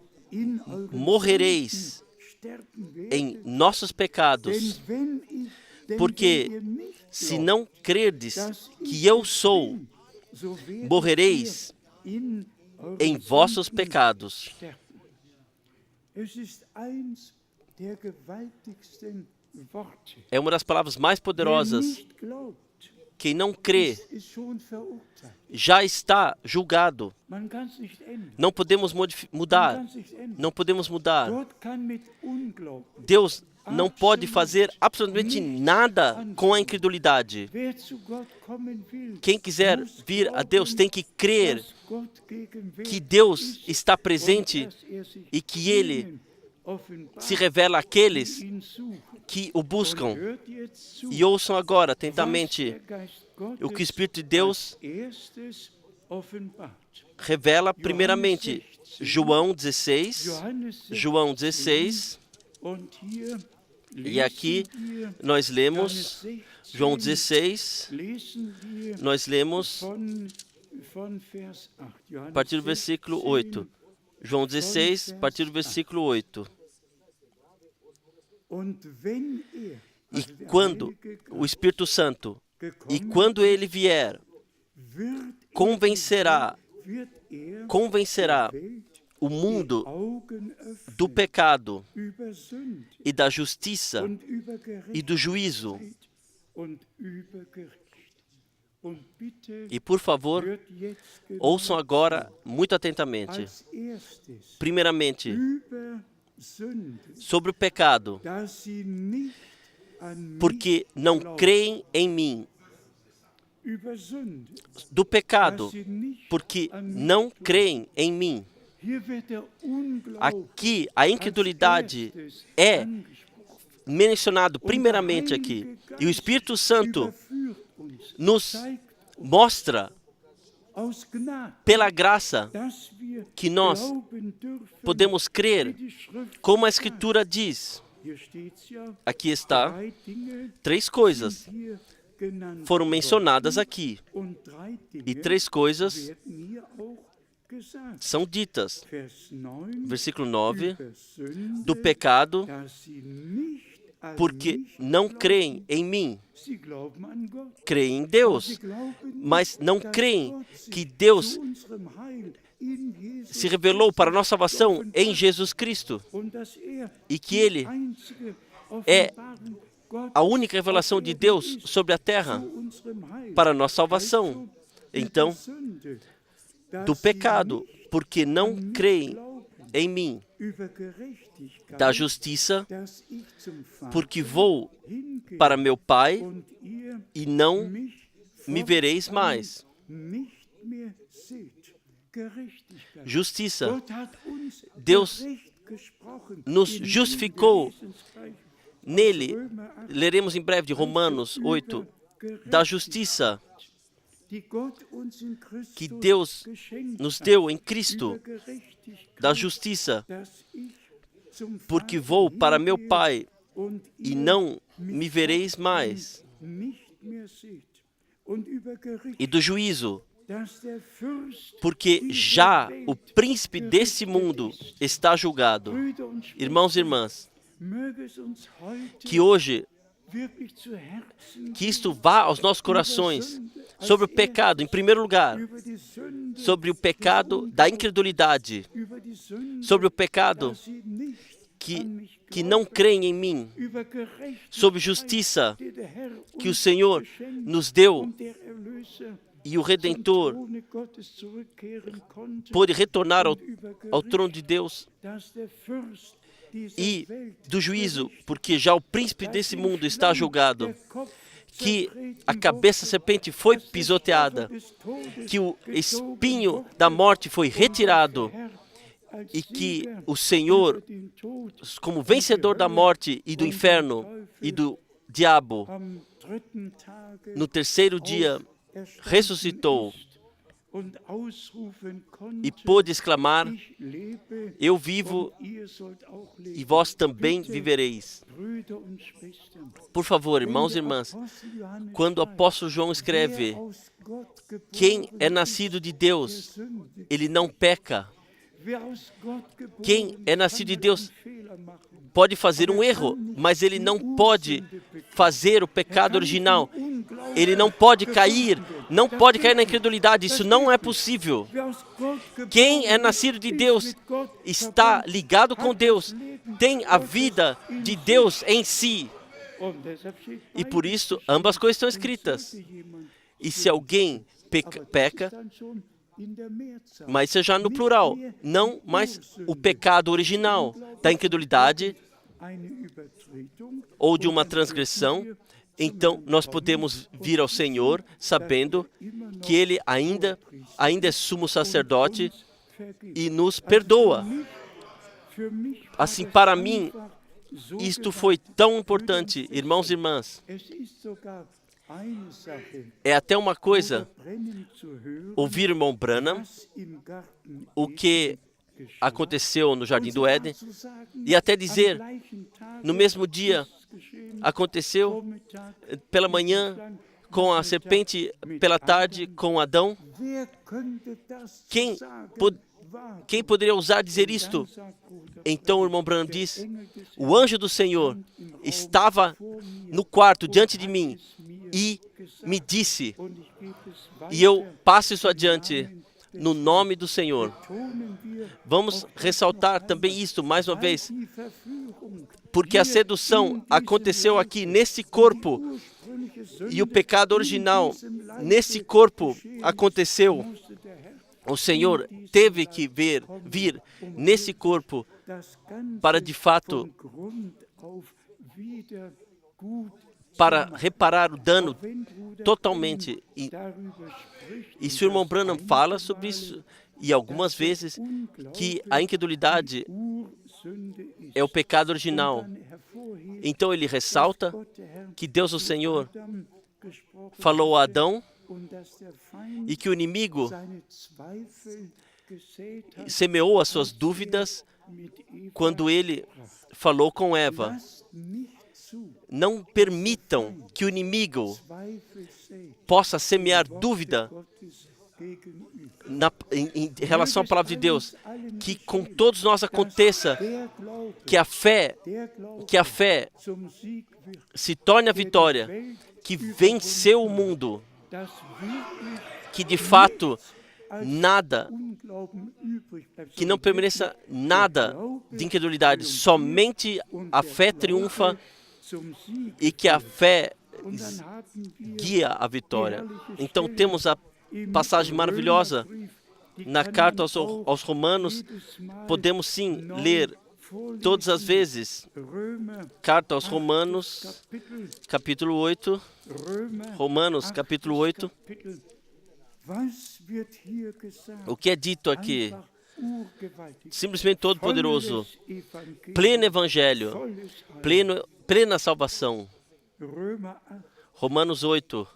morrereis em nossos pecados, porque se não crerdes que eu sou, morrereis em vossos pecados. É uma das palavras mais poderosas. Quem não crê já está julgado. Não podemos mudar. Não podemos mudar. Deus não pode fazer absolutamente nada com a incredulidade. Quem quiser vir a Deus tem que crer que Deus está presente e que Ele se revela àqueles que o buscam. E ouçam agora atentamente o que o Espírito de Deus revela primeiramente. João 16, e aqui nós lemos João 16, nós lemos a partir do versículo 8. João 16, a partir do versículo 8. E quando o Espírito Santo, e quando ele vier, convencerá o mundo do pecado e da justiça e do juízo. E, por favor, ouçam agora muito atentamente. Primeiramente, sobre o pecado, porque não creem em mim. Do pecado, porque não creem em mim. Aqui, a incredulidade é mencionado primeiramente aqui. E o Espírito Santo nos mostra, pela graça, que nós podemos crer, como a Escritura diz. Aqui está, 3 coisas foram mencionadas aqui. E 3 coisas são ditas. Versículo 9, do pecado, porque não creem em mim. Creem em Deus, mas não creem que Deus se revelou para a nossa salvação em Jesus Cristo e que Ele é a única revelação de Deus sobre a terra para a nossa salvação. Então, do pecado, porque não creem em mim. Da justiça, porque vou para meu Pai e não me vereis mais. Justiça. Deus nos justificou nele. Leremos em breve de Romanos 8, da justiça que Deus nos deu em Cristo, da justiça, porque vou para meu Pai e não me vereis mais. E do juízo, porque já o príncipe desse mundo está julgado. Irmãos e irmãs, que hoje, que isto vá aos nossos corações, sobre o pecado, em primeiro lugar, sobre o pecado da incredulidade, sobre o pecado que não creem em mim, sobre justiça que o Senhor nos deu e o Redentor pôde retornar ao trono de Deus, e do juízo, porque já o príncipe desse mundo está julgado, que a cabeça da serpente foi pisoteada, que o espinho da morte foi retirado, e que o Senhor, como vencedor da morte e do inferno e do diabo, no terceiro dia ressuscitou e pôde exclamar: eu vivo e vós também vivereis. Por favor, irmãos e irmãs, quando o apóstolo João escreve: quem é nascido de Deus, ele não peca. Quem é nascido de Deus pode fazer um erro, mas ele não pode fazer o pecado original. Ele não pode cair na incredulidade. Isso não é possível. Quem é nascido de Deus está ligado com Deus, tem a vida de Deus em si. E por isso, ambas coisas estão escritas. E se alguém peca, mas seja no plural, não mais o pecado original da incredulidade ou de uma transgressão, então nós podemos vir ao Senhor sabendo que Ele ainda é sumo sacerdote e nos perdoa. Assim, para mim, isto foi tão importante, irmãos e irmãs. É até uma coisa ouvir o irmão Branham, o que aconteceu no Jardim do Éden, e até dizer, no mesmo dia, aconteceu pela manhã, com a serpente, pela tarde, com Adão. Quem poderia ousar dizer isto? Então o irmão Branham diz, o anjo do Senhor estava no quarto diante de mim e me disse, e eu passo isso adiante no nome do Senhor. Vamos ressaltar também isto mais uma vez, porque a sedução aconteceu aqui nesse corpo e o pecado original nesse corpo aconteceu. O Senhor teve que vir nesse corpo para, de fato, para reparar o dano totalmente. E se o irmão Branham fala sobre isso, e algumas vezes, que a incredulidade é o pecado original. Então ele ressalta que Deus, o Senhor, falou a Adão e que o inimigo semeou as suas dúvidas quando ele falou com Eva. Não permitam que o inimigo possa semear dúvida em relação à palavra de Deus. Que com todos nós aconteça que a fé se torne a vitória, que venceu o mundo, que de fato nada, que não permaneça nada de incredulidade, somente a fé triunfa e que a fé guia a vitória. Então temos a passagem maravilhosa na carta aos Romanos, podemos sim ler todas as vezes. Carta aos Romanos, capítulo 8. Romanos, capítulo 8. O que é dito aqui? Simplesmente todo-poderoso, pleno evangelho, plena salvação. Romanos 8,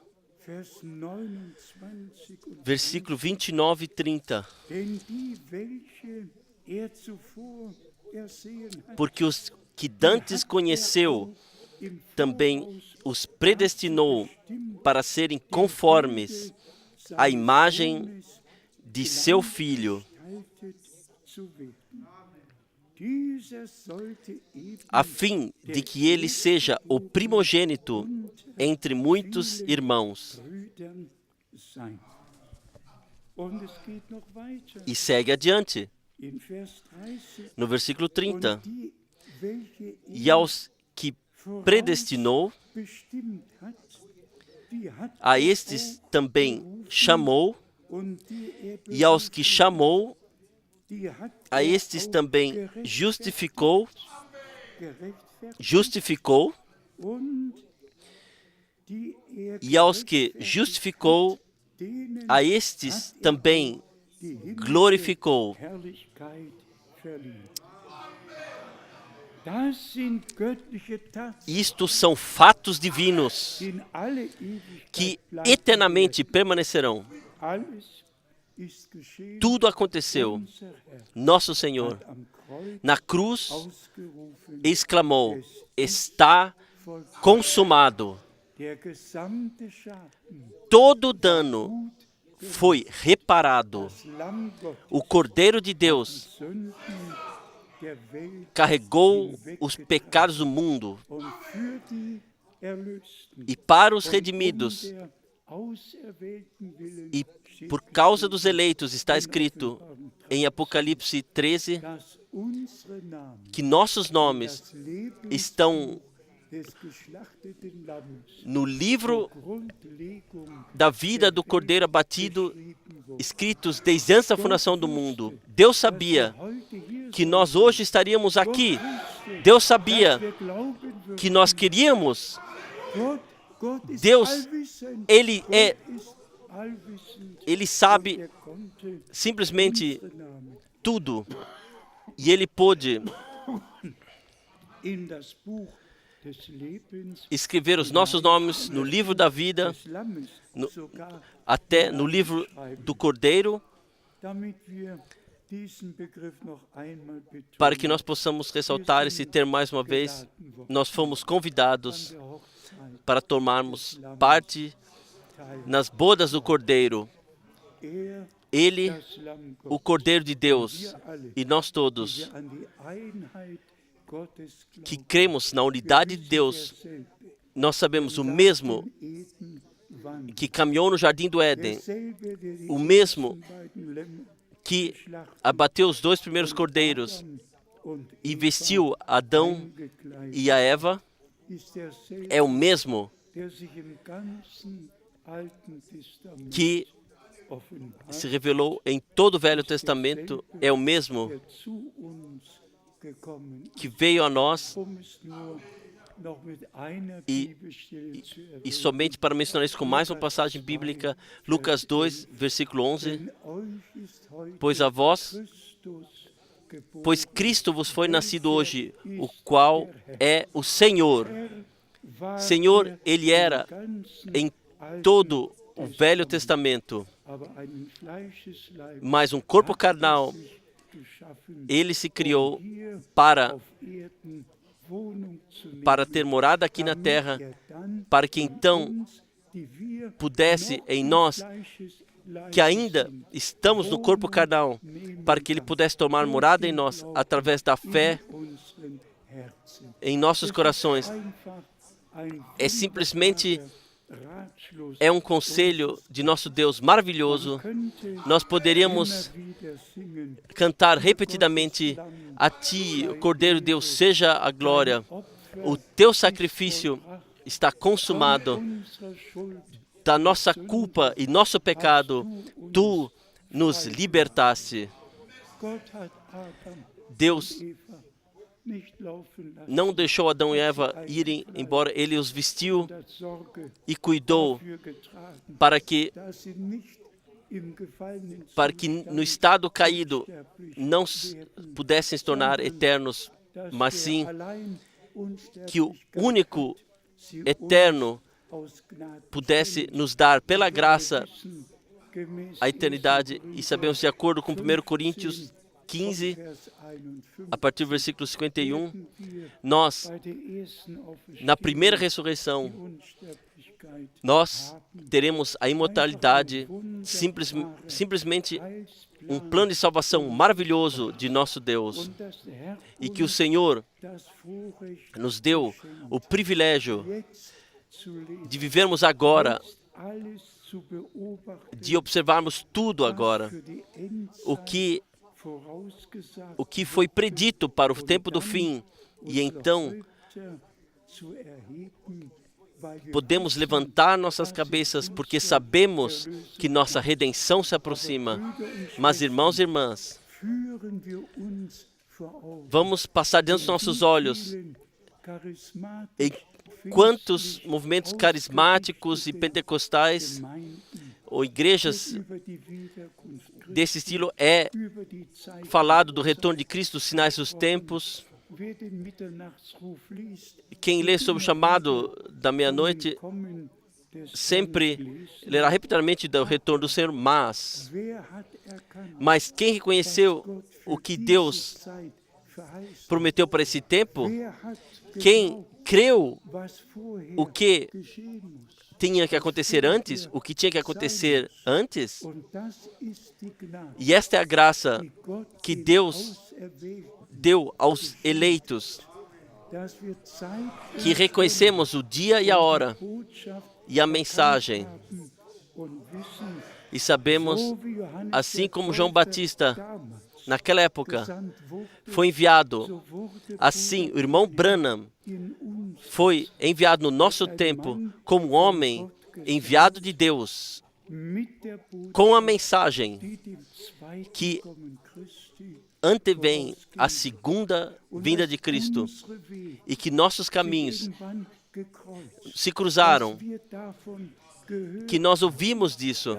versículo 29 e 30. Porque os que dantes conheceu, também os predestinou para serem conformes à imagem de seu Filho, a fim de que ele seja o primogênito entre muitos irmãos. E segue adiante, no versículo 30. E aos que predestinou, a estes também chamou, e aos que chamou, a estes também justificou, e aos que justificou, a estes também glorificou. Isto são fatos divinos que eternamente permanecerão. Tudo aconteceu. Nosso Senhor, na cruz, exclamou: está consumado. Todo dano foi reparado. O Cordeiro de Deus carregou os pecados do mundo, e para os redimidos e por causa dos eleitos está escrito: em Apocalipse 13, dass unsere Namen que nossos nomes das Leben estão des geschlachteten Lammes no livro Grundlegung da vida do Cordeiro abatido, geschrieben wurden. escritos desde antes da fundação do mundo. Deus sabia Heute hier que nós hoje estaríamos aqui. wusste, Deus sabia dass wir glauben würden. que nós queríamos. Gott ist Deus, allwissend. Ele Gott é, ist allwissend. Ele sabe Er konnte simplesmente unsere Namen tudo. E Ele pôde in das Buch des Lebens escrever os nossos nomes no livro da vida, des Lammes sogar, até no livro do Cordeiro, damit wir diesen Begriff noch einmal betonen. para que nós possamos ressaltar esse termo mais uma vez. Nós fomos convidados An der Hochzeit para tomarmos parte teil. nas bodas do Cordeiro. Er, Ele, das Lamm o Gottes, Cordeiro de Deus, wir alle, e nós die todos wir an die Einheit Gottes que glauben, cremos na unidade de Deus, derselbe, nós sabemos o mesmo in Eden wandelt. que caminhou no jardim do Éden, Derselbe, der die o mesmo ersten beiden Lämmer que geschlachtet abateu os dois primeiros cordeiros Adam und e Eva vestiu Adão eingekleidet, e a Eva, ist derselbe, é o mesmo der sich im ganzen Alten Testament que offenbart, se revelou em todo o Velho Testamento, é o mesmo der zu uns gekommen ist, que veio a nós, es nur noch mit einer E- Bibelstelle zu e erwähnen. somente para mencionar isso com mais uma passagem bíblica, Lucas 2, versículo 11, Denn euch ist heute pois a vós, Christus geboren, pois Cristo vos foi nascido hoje, o qual é o Senhor. war Senhor, er Ele era im ganzen em Alten todo o Velho Testament, Testamento, aber einen Fleischesleib mas um corpo carnal, sich geschaffen, Ele se criou hier para, auf Erden Wohnung zu nehmen, para ter morada aqui na terra, damit dann para que in então uns, die wir pudesse noch em im nós, Fleischesleib que ainda sind, estamos no corpo carnal, para que Ele pudesse tomar morada em nós, através da fé in unseren Herzen. em nossos corações. Einfach ein É simplesmente ratlos. é um conselho de nosso Deus maravilhoso. Könnte Nós poderíamos immer wieder singen, cantar repetidamente: a Ti, o Cordeiro de Deus, seja a glória. O Teu sacrifício está consumado. unserer Schuld Da nossa culpa e nosso pecado, Tu nos libertaste. Gott hat Adam Deus Eva nicht laufen lassen, não deixou Adão e Eva irem embora. Ele os vestiu hat Sorge e cuidou dafür getragen, para que, dass sie nicht im gefallenen no estado caído unsterblich não werden, pudessem se tornar eternos, dass mas der sim allein que o Unsterblichkeit único sie eterno aus Gnade pudesse nos dar pela graça wissen, gemäß a eternidade. 1. E sabemos, de acordo com 1 Coríntios 15, Vers 51, a partir do versículo 51, werden wir nós, bei der ersten na primeira Auferstehung ressurreição, die Unsterblichkeit nós haben, teremos a imortalidade, simplesmente um plano de salvação maravilhoso de nosso Deus. und dass der Herr E que o uns Senhor das Vorrecht nos deu o privilégio jetzt zu leben, de vivermos agora, alles zu beobachten, de observarmos tudo was agora, für die o Endzeit que, vorausgesagt o que foi predito para o tempo do fim. E então Häupter zu erheben, weil wir podemos levantar nossas cabeças porque sabemos que nossa redenção se aproxima. Mas, irmãos e irmãs, führen wir uns vor Augen, vamos passar diante dos nossos olhos vielen charismatischen, em quantos movimentos carismáticos e pentecostais Gemeinden ou igrejas über die Wiederkunft Christi, desse estilo é über die Zeit, falado do retorno de Cristo, dos sinais dos tempos. wer den Mitternachtsruf liest, Quem lê sobre o chamado da meia-noite kommen des sempre Herrn lesen. lerá repetidamente do retorno do Senhor, Wer hat erkannt, mas quem reconheceu Gott o für que diese Deus Zeit verheißen? prometeu para esse tempo? Wer hat Quem geglaubt, creu was vorher o que geschehen muss? tinha que acontecer antes, o que tinha que acontecer antes? Und das ist die Gnade, E esta é a graça die Gott que den Deus Auserwählten, deu aos eleitos, dass wir Zeit que reconhecemos o dia e a hora Botschaft e a mensagem, haben und wissen, e sabemos, so wie Johannes assim der como João Täufer Batista damals naquela época, foi enviado. Assim, o irmão Branham foi enviado no nosso tempo como homem enviado de Deus, com a mensagem que antevém a segunda vinda de Cristo, e que nossos caminhos se cruzaram, que nós ouvimos disso,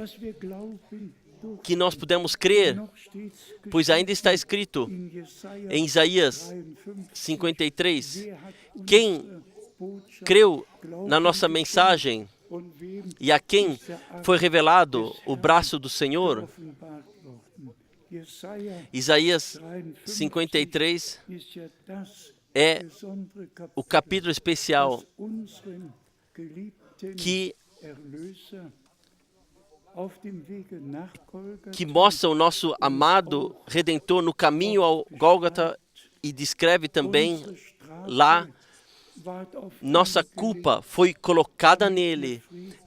que nós pudemos crer, pois ainda está escrito em Isaías 53, quem creu na nossa mensagem e a quem foi revelado o braço do Senhor. Isaías 53 é o capítulo especial que mostra o nosso amado Redentor no caminho ao Gólgota e descreve também lá, nossa culpa foi colocada nele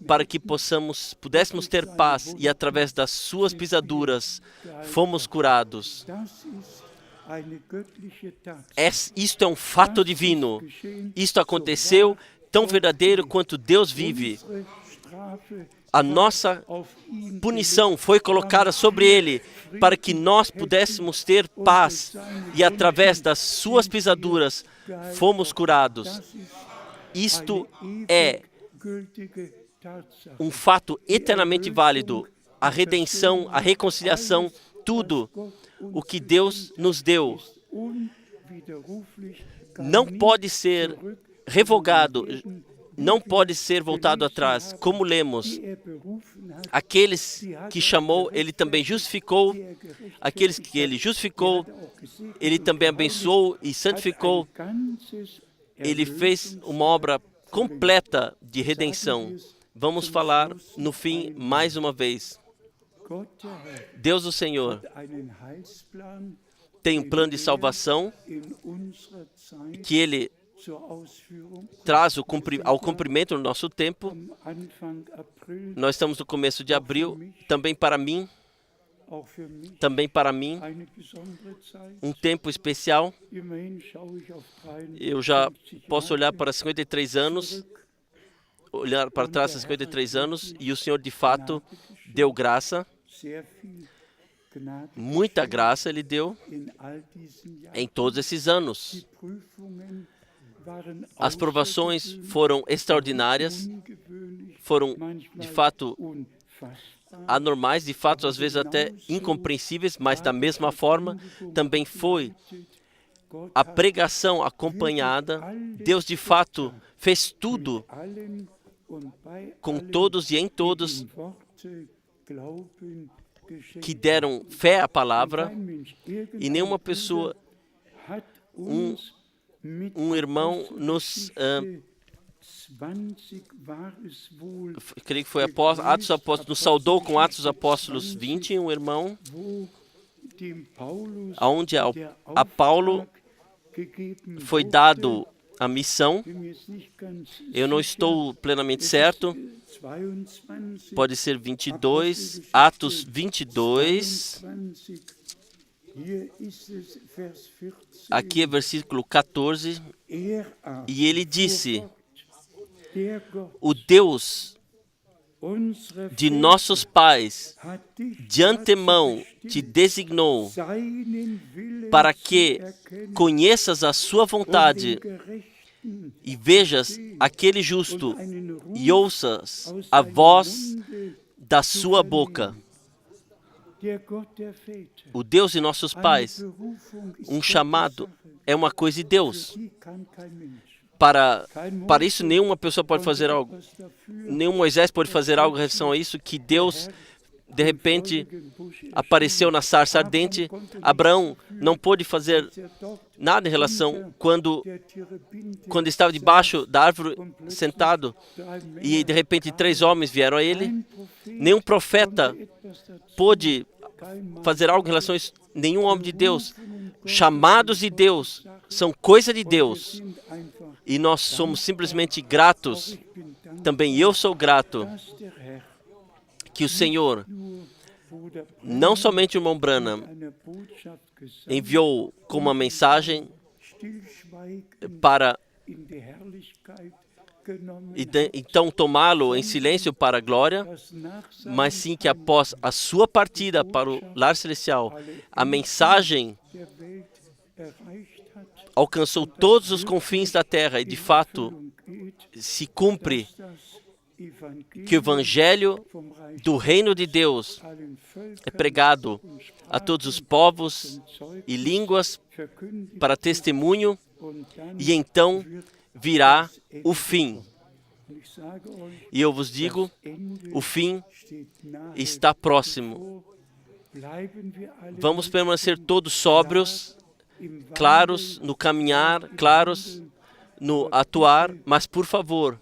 para que pudéssemos ter paz, e através das suas pisaduras fomos curados. Isto é um fato divino. Isto aconteceu tão verdadeiro quanto Deus vive. A nossa punição foi colocada sobre ele para que nós pudéssemos ter paz, e através das suas pisaduras fomos curados. Isto é um fato eternamente válido. A redenção, a reconciliação, tudo o que Deus nos deu não pode ser revogado, não pode ser voltado atrás. Como lemos, aqueles que chamou, ele também justificou. Aqueles que ele justificou, ele também abençoou e santificou. Ele fez uma obra completa de redenção. Vamos falar no fim mais uma vez. Deus, o Senhor, tem um plano de salvação que ele traz ao cumprimento no nosso tempo. Nós estamos no começo de abril. Também para mim, um tempo especial. Eu já posso olhar para 53 anos, olhar para trás 53 anos, e o Senhor de fato deu graça. Muita graça Ele deu em todos esses anos. As provações foram extraordinárias, foram de fato anormais, de fato às vezes até incompreensíveis, mas da mesma forma também foi a pregação acompanhada. Deus de fato fez tudo com todos e em todos que deram fé à palavra, e nenhuma pessoa, um irmão nos, creio que foi Atos dos Apóstolos, nos saudou com Atos dos Apóstolos 20, um irmão, onde a Paulo foi dado a missão. Eu não estou plenamente certo. Pode ser 22, Atos 22. Aqui é versículo 14. E ele disse: o Deus de nossos pais de antemão te designou para que conheças a sua vontade e vejas aquele justo e ouças a voz da sua boca. O Deus de nossos pais, um chamado é uma coisa de Deus. Para isso, nenhuma pessoa pode fazer algo. Nenhum Moisés pode fazer algo em relação a isso, que Deus, de repente, apareceu na sarça ardente. Abraão não pôde fazer nada em relação quando estava debaixo da árvore sentado e, de repente, 3 homens vieram a ele. Nenhum profeta pôde fazer algo em relação a isso. Nenhum homem de Deus. Chamados de Deus são coisa de Deus. E nós somos simplesmente gratos. Também eu sou grato que o Senhor não somente o irmão Branham enviou com uma mensagem para então tomá-lo em silêncio para a glória, mas sim que após a sua partida para o lar celestial, a mensagem alcançou todos os confins da terra e de fato se cumpre que o evangelho do reino de Deus é pregado a todos os povos e línguas para testemunho, e então virá o fim. E eu vos digo, o fim está próximo. Vamos permanecer todos sóbrios, claros no caminhar, claros no atuar, mas por favor,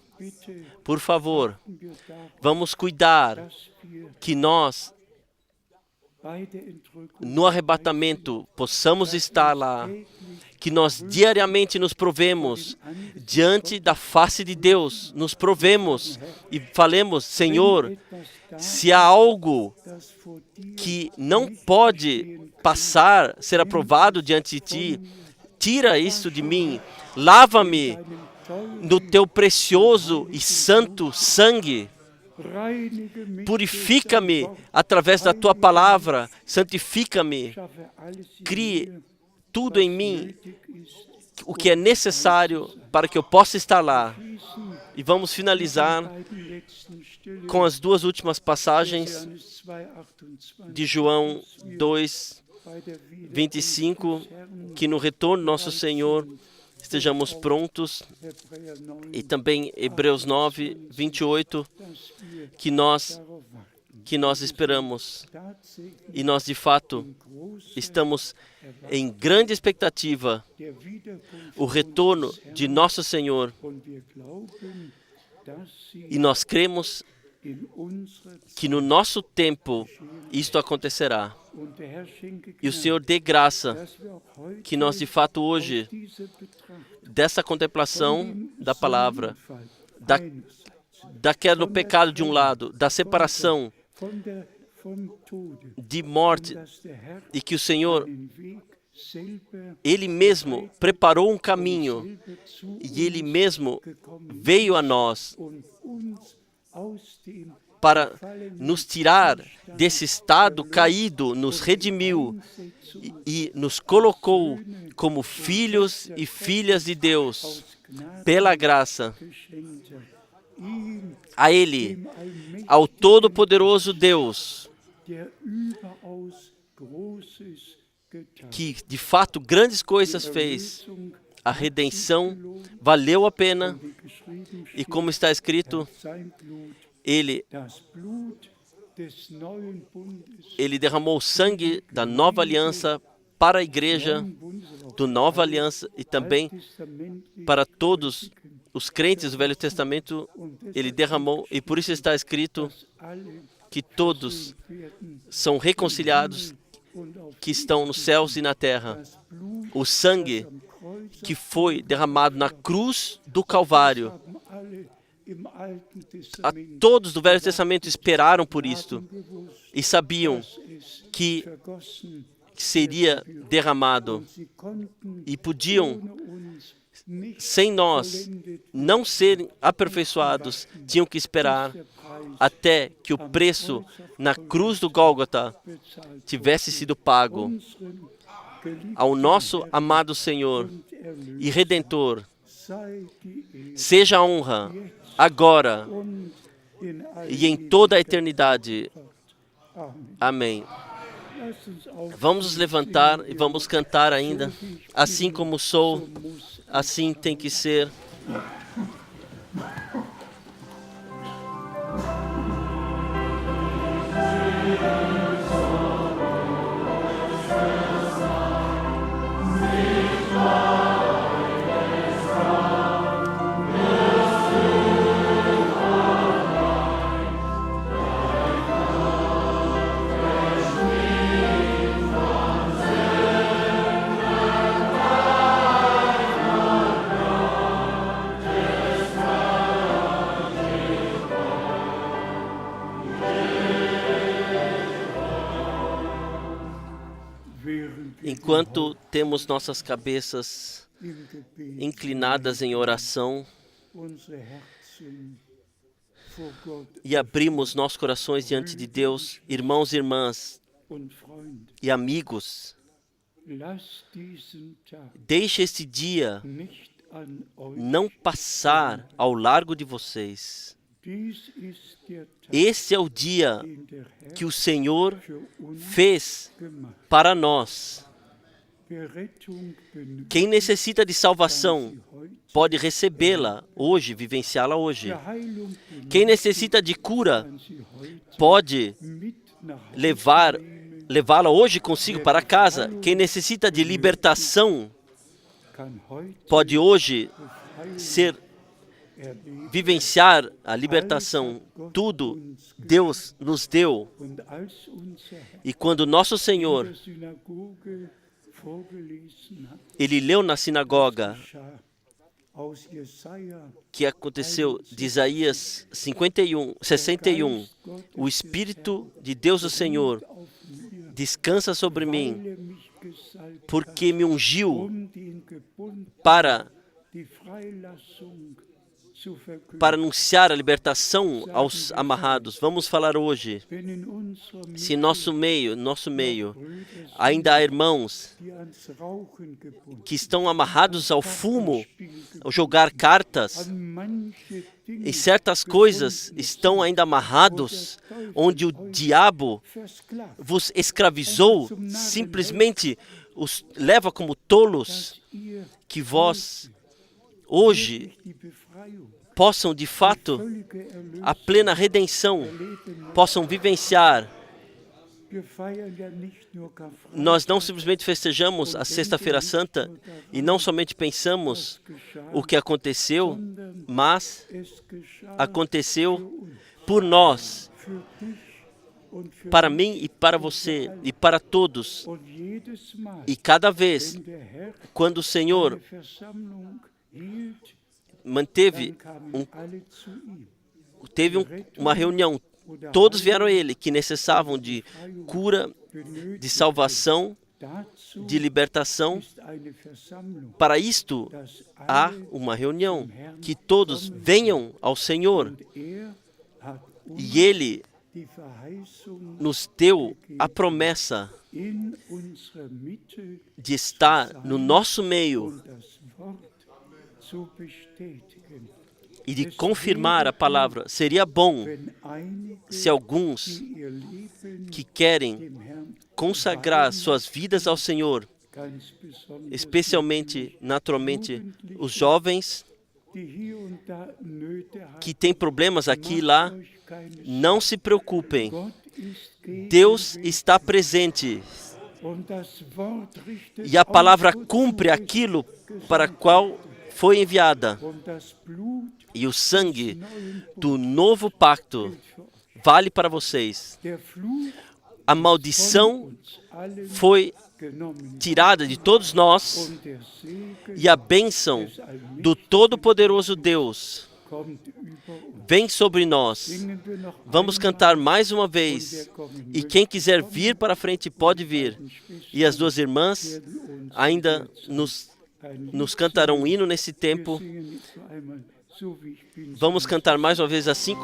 vamos cuidar que nós, no arrebatamento, possamos estar lá, que nós diariamente nos provemos diante da face de Deus, nos provemos e falemos, Senhor, se há algo que não pode passar, ser aprovado diante de Ti, tira isso de mim, lava-me no Teu precioso e santo sangue, purifica-me através da Tua palavra, santifica-me, crie tudo em mim, o que é necessário para que eu possa estar lá. E vamos finalizar com as duas últimas passagens de João 2, 25, que no retorno do nosso Senhor estejamos prontos, e também Hebreus 9, 28, que nós esperamos. E nós, de fato, estamos em grande expectativa o retorno de nosso Senhor. E nós cremos que no nosso tempo isto acontecerá. E o Senhor dê graça que nós, de fato, hoje, dessa contemplação da palavra, da queda do pecado de um lado, da separação, de morte, e que o Senhor, Ele mesmo preparou um caminho, e Ele mesmo veio a nós para nos tirar desse estado caído, nos redimiu e nos colocou como filhos e filhas de Deus, pela graça. A Ele, ao Todo-Poderoso Deus, que de fato grandes coisas fez, a redenção valeu a pena, e como está escrito, Ele derramou o sangue da nova aliança para a igreja do Nova Aliança e também para todos os crentes do Velho Testamento. Ele derramou, e por isso está escrito que todos são reconciliados, que estão nos céus e na terra. O sangue que foi derramado na cruz do Calvário, todos do Velho Testamento esperaram por isto e sabiam que seria derramado, e podiam, sem nós, não serem aperfeiçoados, tinham que esperar até que o preço na cruz do Gólgota tivesse sido pago. Ao nosso amado Senhor e Redentor seja a honra, agora e em toda a eternidade. Amém. Vamos nos levantar e vamos cantar ainda. Assim como sou, assim tem que ser. enquanto temos nossas cabeças im Gebet inclinadas em oração unsere Herzen vor Gott e abrimos nossos corações diante de Deus, irmãos e irmãs und Freunde. e amigos, Lasst diesen Tag deixe este dia nicht an euch. não passar ao largo de vocês. Dies ist der Tag, Esse é o dia den der Herr que o Senhor für uns fez gemacht. para nós. Wer Rettung benötigt, Quem necessita de salvação sie heute. pode recebê-la hoje, vivenciá-la hoje. Wer Heilung Quem benötigt, necessita de cura kann sie heute pode mit nach Hause nehmen, levá-la hoje consigo para casa. Quem necessita de libertação kann heute pode hoje Befreiung ser erleben. vivenciar a libertação. Tudo Deus nos deu. Und als unser Herr E quando nosso in Senhor, der Synagoge vorgelesen hat, ele leu na sinagoga geschah aus Jesaja, que aconteceu de Isaías 61, o Espírito de Deus o Senhor auf mir, descansa sobre mim, weil er mich gesalbt hat, porque me ungiu den Gebunden para die Freilassung zu verkünden. anunciar a libertação aos amarrados. Vamos falar hoje. Wenn in unserer Se Mitte nosso meio Brüder sind, ainda há irmãos die ans Rauchen gebunden, que estão amarrados ao fumo, Kartenspiel ao jogar cartas, an manche Dinge em certas coisas estão ainda amarrados, onde o diabo versklavt, vos escravizou, simplesmente os leva como tolos, dass ihr que vós hoje die Befreiung, possam de fato völlige Erlösung a plena redenção, erleben. possam vivenciar. Wir feiern ja nicht nur Karfreitag, Nós não simplesmente festejamos a Sexta-feira Santa e não somente pensamos o que aconteceu, mas es geschah aconteceu por nós, für dich und für para mim e para você e para todos. und jedes Mal, E cada vez, wenn der Herr quando o Senhor eine Versammlung hielt, manteve dann kamen alle zu ihm. uma reunião, todos vieram a Ele, que necessitavam de cura, de salvação, Dazu de libertação. ist eine Versammlung, Para isto, dass há alle uma reunião, que todos venham ao Senhor. und er hat uns E Ele die Verheißung nos deu a promessa in unserer Mitte de estar no nosso meio und das Wort zu bestätigen. e de confirmar a palavra. Seria bom Wenn einige, se alguns die ihr Leben que querem dem Herrn consagrar suas vidas ao Senhor, ganz besonders especialmente, naturalmente, os jovens die hier und da Nöte haben, que têm problemas aqui e lá, euch keine não se preocupem. Gott ist Deus gegenwärtig está presente und das Wort richtet e a palavra aus, wozu cumpre es aquilo para qual foi enviada. und das Blut E o sangue neuen do novo pacto gilt für euch. vale para vocês. Der Fluch A von maldição uns allen foi genommen tirada de todos nós und der Segen e a bênção do Todo-Poderoso Deus kommt über uns. vem sobre nós. Singen wir noch Vamos einmal cantar mais uma vez. E quem quiser vir para frente pode vir. E as duas irmãs werden uns ainda ein nos Lied cantarão um hino nesse tempo. singen, jetzt noch einmal, so wie ich bin. Vamos cantar mais uma vez assim.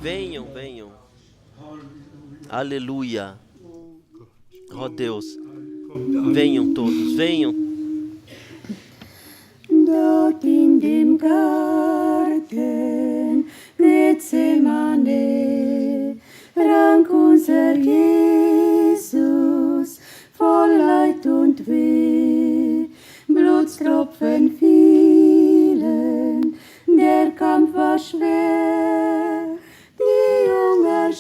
Venham, venham. Aleluia. Oh Deus. Venham todos, venham. Dort in dem Garten Gethsemane rank unser Jesus voll Leid und Weh. Blutstropfen fielen, der Kampf war schwer. Die Jünger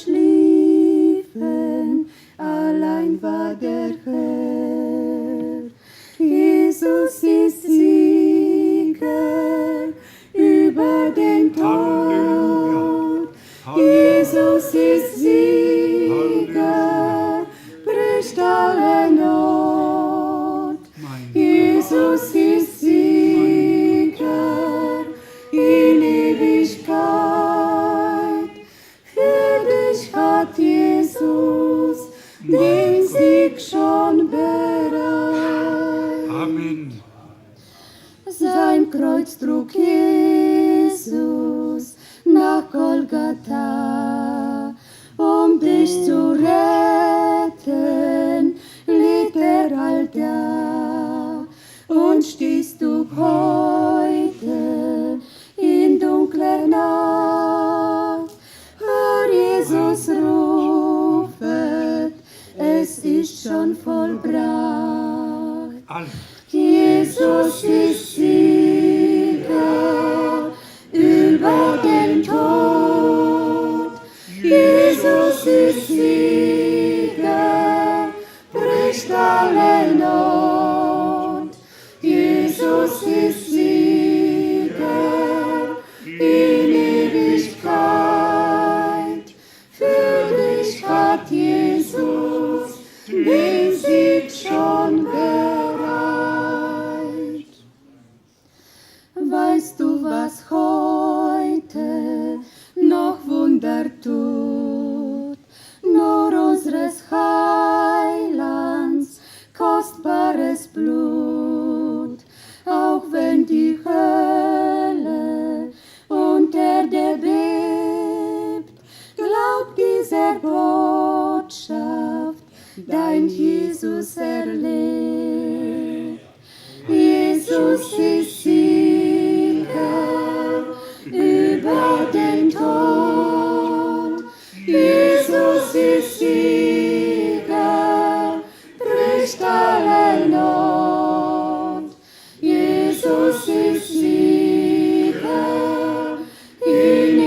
den Tod. Jesus ist Sieger, bricht alle Not. Jesus ist Sieger in Ewigkeit. Für dich hat Jesus den Sieg schon bereit. Amen. Sein Kreuz trug Jesus nach Golgatha, um dich zu retten, litt er all da. Und stehst du heute in dunkler Nacht, hör Jesus rufet, es ist schon vollbracht. Jesus ist Sieger über den Tod. Jesus ist Sieger, bricht alle Not. Jesus ist Sieger in Ewigkeit. Für dich hat Jesus den Sieg schon bereit. Weißt du, was heute noch Wunder tut? Nur unseres Heilands kostbares Blut. Auch wenn die Hölle und Erde bebt, glaub dieser Botschaft, dein Jesus erlebt. Jesus ist Sieger über den Tod. Jesus ist Sieger, bricht alle Not. Jesus ist Sieger in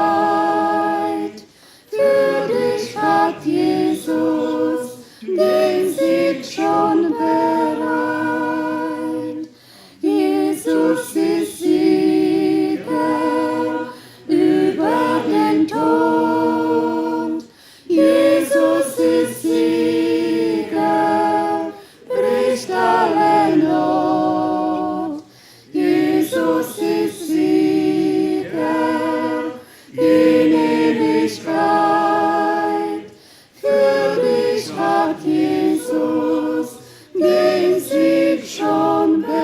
Ewigkeit. Für dich hat Jesus den Sieg schon bereit. Jesus ist Sieger über den Tod. Jesus ist Sieger, bricht alle Not. Jesus ist Sieger in Ewigkeit. Für dich hat Jesus den Sieg schon bereit.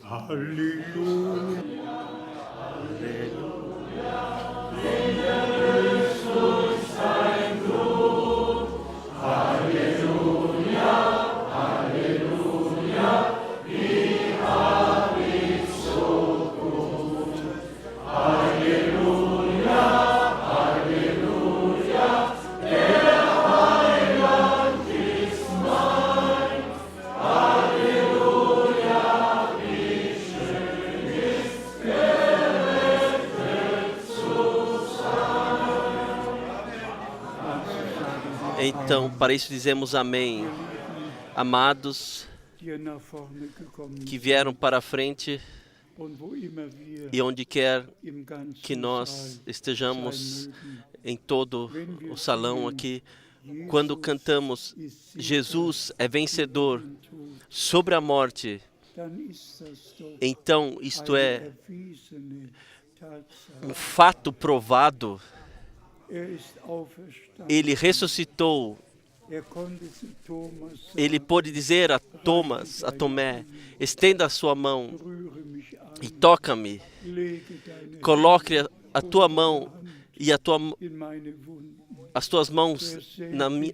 Halleluja. Então, para isso dizemos amém. Amados Die nach vorne gekommen que vieram para a frente und wo immer wir e onde quer im ganzen que nós Saal estejamos sein mögen, em todo o salão aqui, quando cantamos Jesus é vencedor sobre a morte, dann ist das doch então isto eine é erwiesene Tatsache. um fato provado. Er ist auferstanden. Ele ressuscitou. Er konnte zu Thomas sagen, Ele pôde dizer a Thomas, a Tomé, estenda a sua mão rühre mich an, e toca-me. lege deine Coloque a tua mão e in meine Wunden, as tuas mãos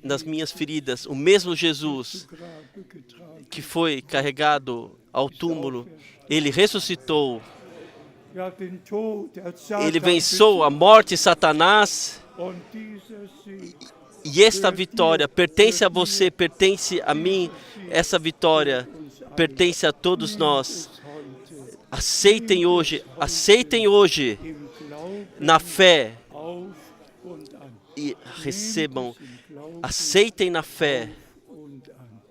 nas minhas feridas. O mesmo Jesus zu Grabe getragen. que foi carregado ao túmulo, ele ressuscitou. Er hat den Tod, er hat Ele Satan venceu a morte e Satanás. besiegt. Und dieser Sieg E esta vitória pertence a você, pertence a mim. Essa vitória pertence a todos nós. ist heute Aceitem hoje im Glauben na fé auf und an. e recebam. Nehmt es im Glauben Aceitem na fé. und an.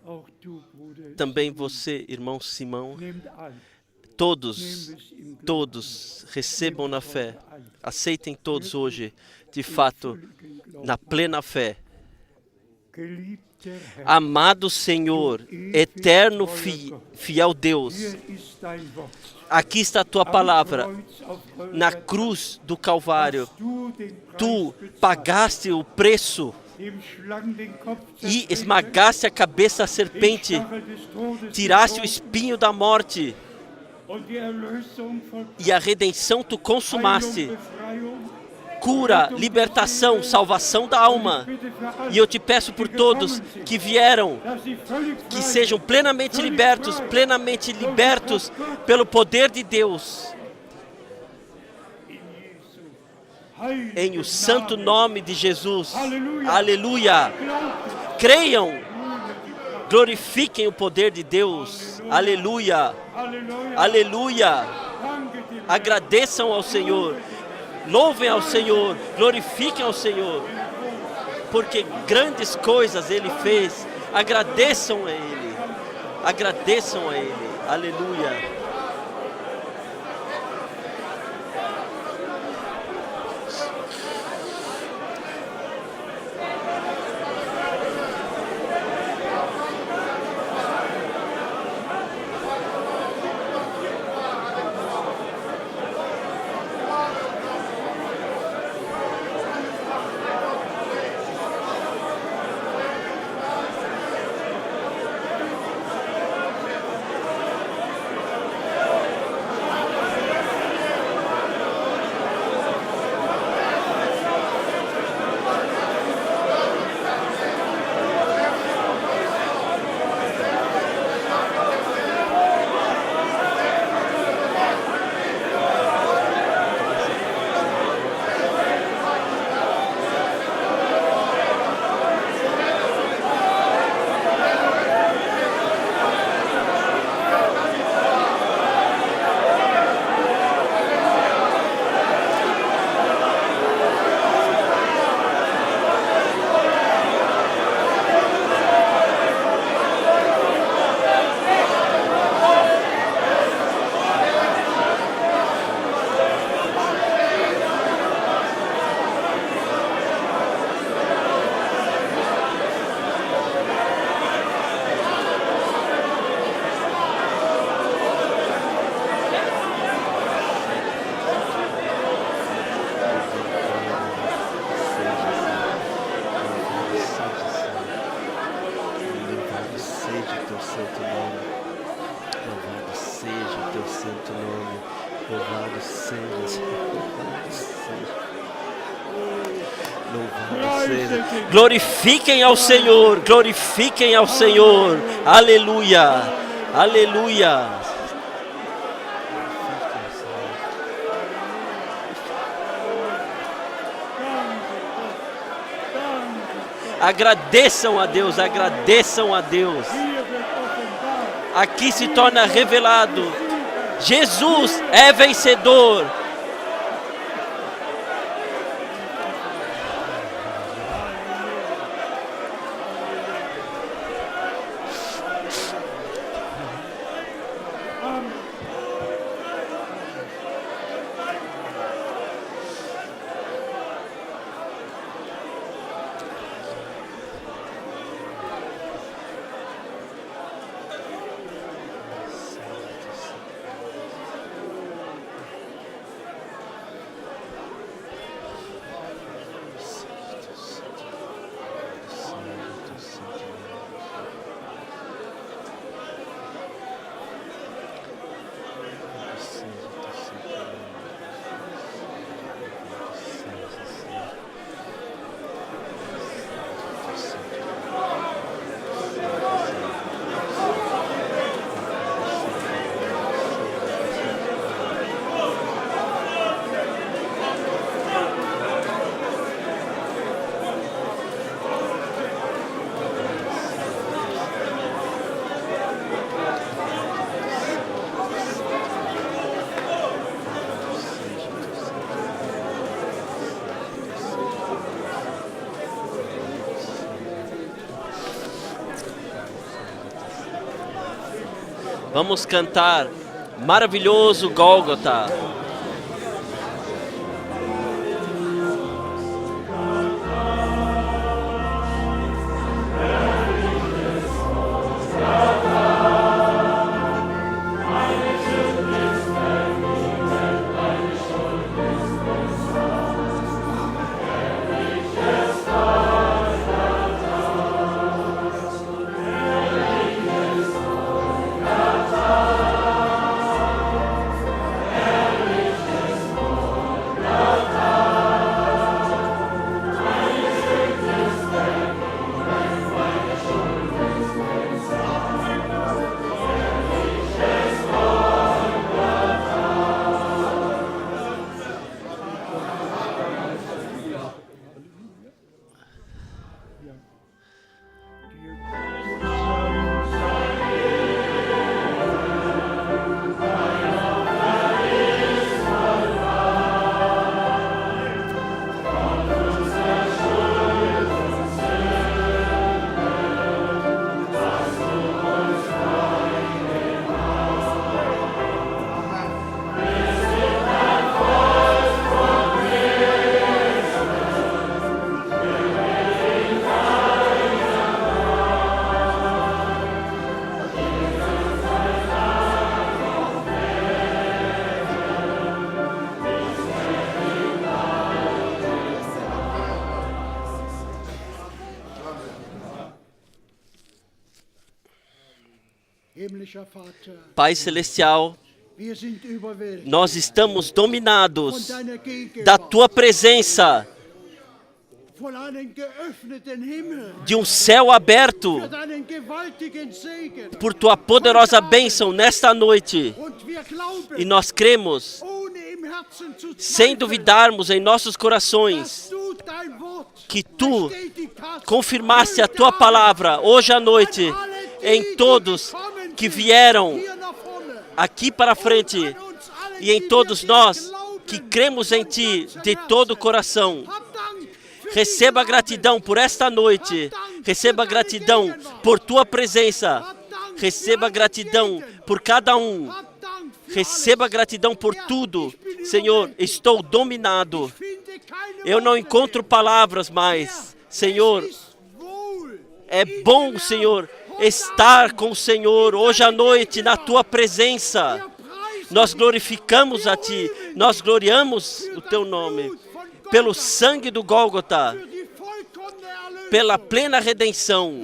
Auch du, Bruder, Também você, irmão Simão, nehmt an. todos recebam na fé. Aceitem todos hoje, de fato, na plena fé. Amado Senhor, eterno fiel Deus, aqui está a tua palavra. Na cruz do Calvário, tu pagaste o preço e esmagaste a cabeça da serpente, tiraste o espinho da morte e a redenção tu consumaste. Cura, libertação, salvação da alma. E eu te peço por todos que vieram, que sejam plenamente libertos pelo poder de Deus. Em o santo nome de Jesus. Aleluia. Creiam. Glorifiquem o poder de Deus. Aleluia. Aleluia. Agradeçam ao Senhor. Louvem ao Senhor. Glorifiquem ao Senhor. Porque grandes coisas Ele fez. Agradeçam a Ele. Agradeçam a Ele. Aleluia. Glorifiquem ao Senhor, glorifiquem ao Senhor, aleluia, aleluia. Agradeçam a Deus, agradeçam a Deus. Aqui se torna revelado, Jesus é vencedor. Vamos cantar Maravilhoso Gólgota. Pai Celestial, nós estamos dominados da Tua presença, de um céu aberto, por Tua poderosa bênção nesta noite. E nós cremos, sem duvidarmos em nossos corações, que Tu confirmaste a Tua palavra hoje à noite em todos que vieram aqui para frente e em todos nós que cremos em Ti de todo o coração. Receba gratidão por esta noite, receba gratidão por Tua presença, receba gratidão por cada um, receba gratidão por tudo. Senhor, estou dominado, eu não encontro palavras mais. Senhor, é bom, Senhor, estar com o Senhor hoje à noite na Tua presença. Nós glorificamos a Ti, nós gloriamos o Teu nome, pelo sangue do Gólgota, pela plena redenção.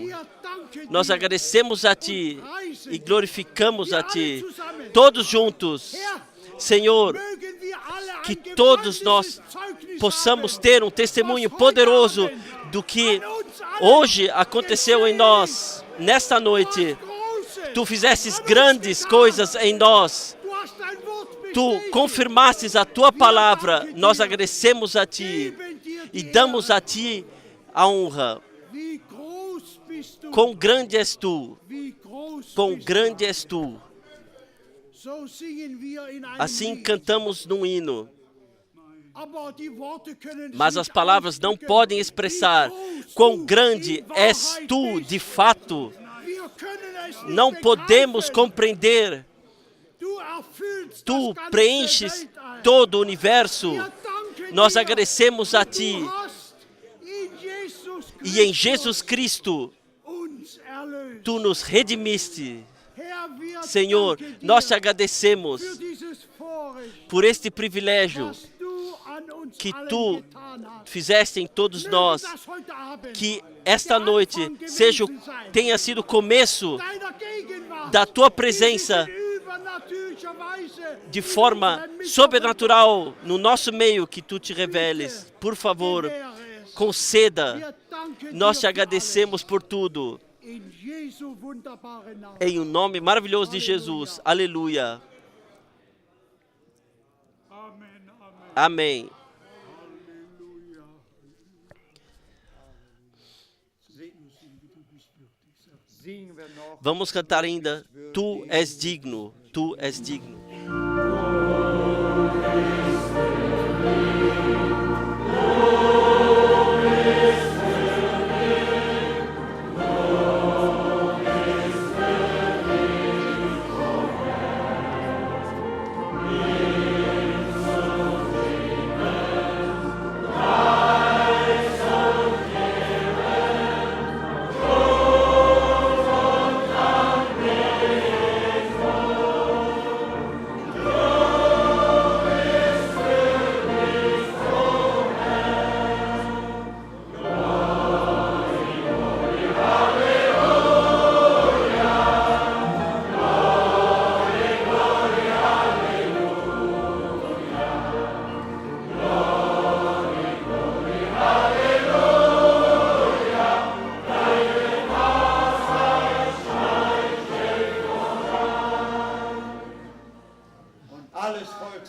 Nós agradecemos a Ti e glorificamos a Ti, todos juntos. Senhor, que todos nós possamos ter um testemunho poderoso do que hoje aconteceu em nós, nesta noite. Tu fizestes grandes coisas em nós. Tu confirmastes a Tua palavra. Nós agradecemos a Ti e damos a Ti a honra. Quão grande és Tu, quão grande és Tu. Assim cantamos num hino, mas as palavras não podem expressar quão grande és Tu de fato. Não podemos compreender. Tu preenches todo o universo. Nós agradecemos a Ti e em Jesus Cristo Tu nos redimiste. Senhor, nós Te agradecemos por este privilégio que Tu fizeste em todos nós, que esta noite tenha sido o começo da Tua presença de forma sobrenatural no nosso meio, que Tu Te reveles. Por favor, conceda. Nós Te agradecemos por tudo. Em o nome maravilhoso de Jesus. Aleluia. Amém. Vamos cantar ainda. Tu és digno, Tu és digno.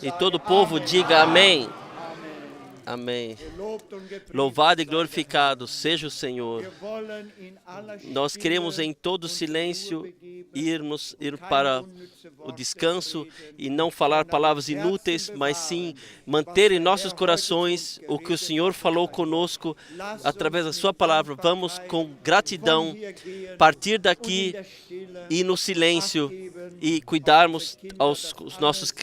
E todo o povo diga amém. Amém. Louvado e glorificado seja o Senhor. Nós queremos em todo silêncio ir para o descanso e não falar palavras inúteis, mas sim manter em nossos corações o que o Senhor falou conosco através da sua palavra. Vamos com gratidão partir daqui e no silêncio e cuidarmos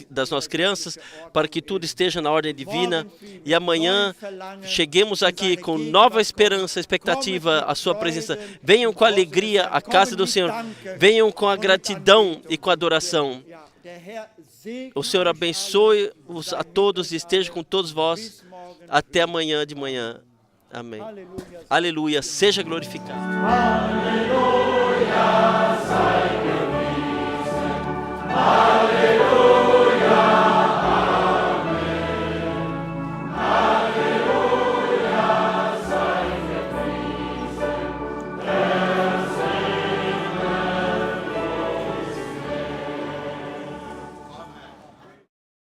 das nossas crianças para que tudo esteja na ordem divina. E amanhã cheguemos aqui com nova esperança, expectativa, a sua presença. Venham com alegria à casa do Senhor. Venham com a gratidão e com a adoração. O Senhor abençoe-os a todos e esteja com todos vós até amanhã de manhã. Amém. Aleluia. Seja glorificado. Aleluia. Sei gepriesen.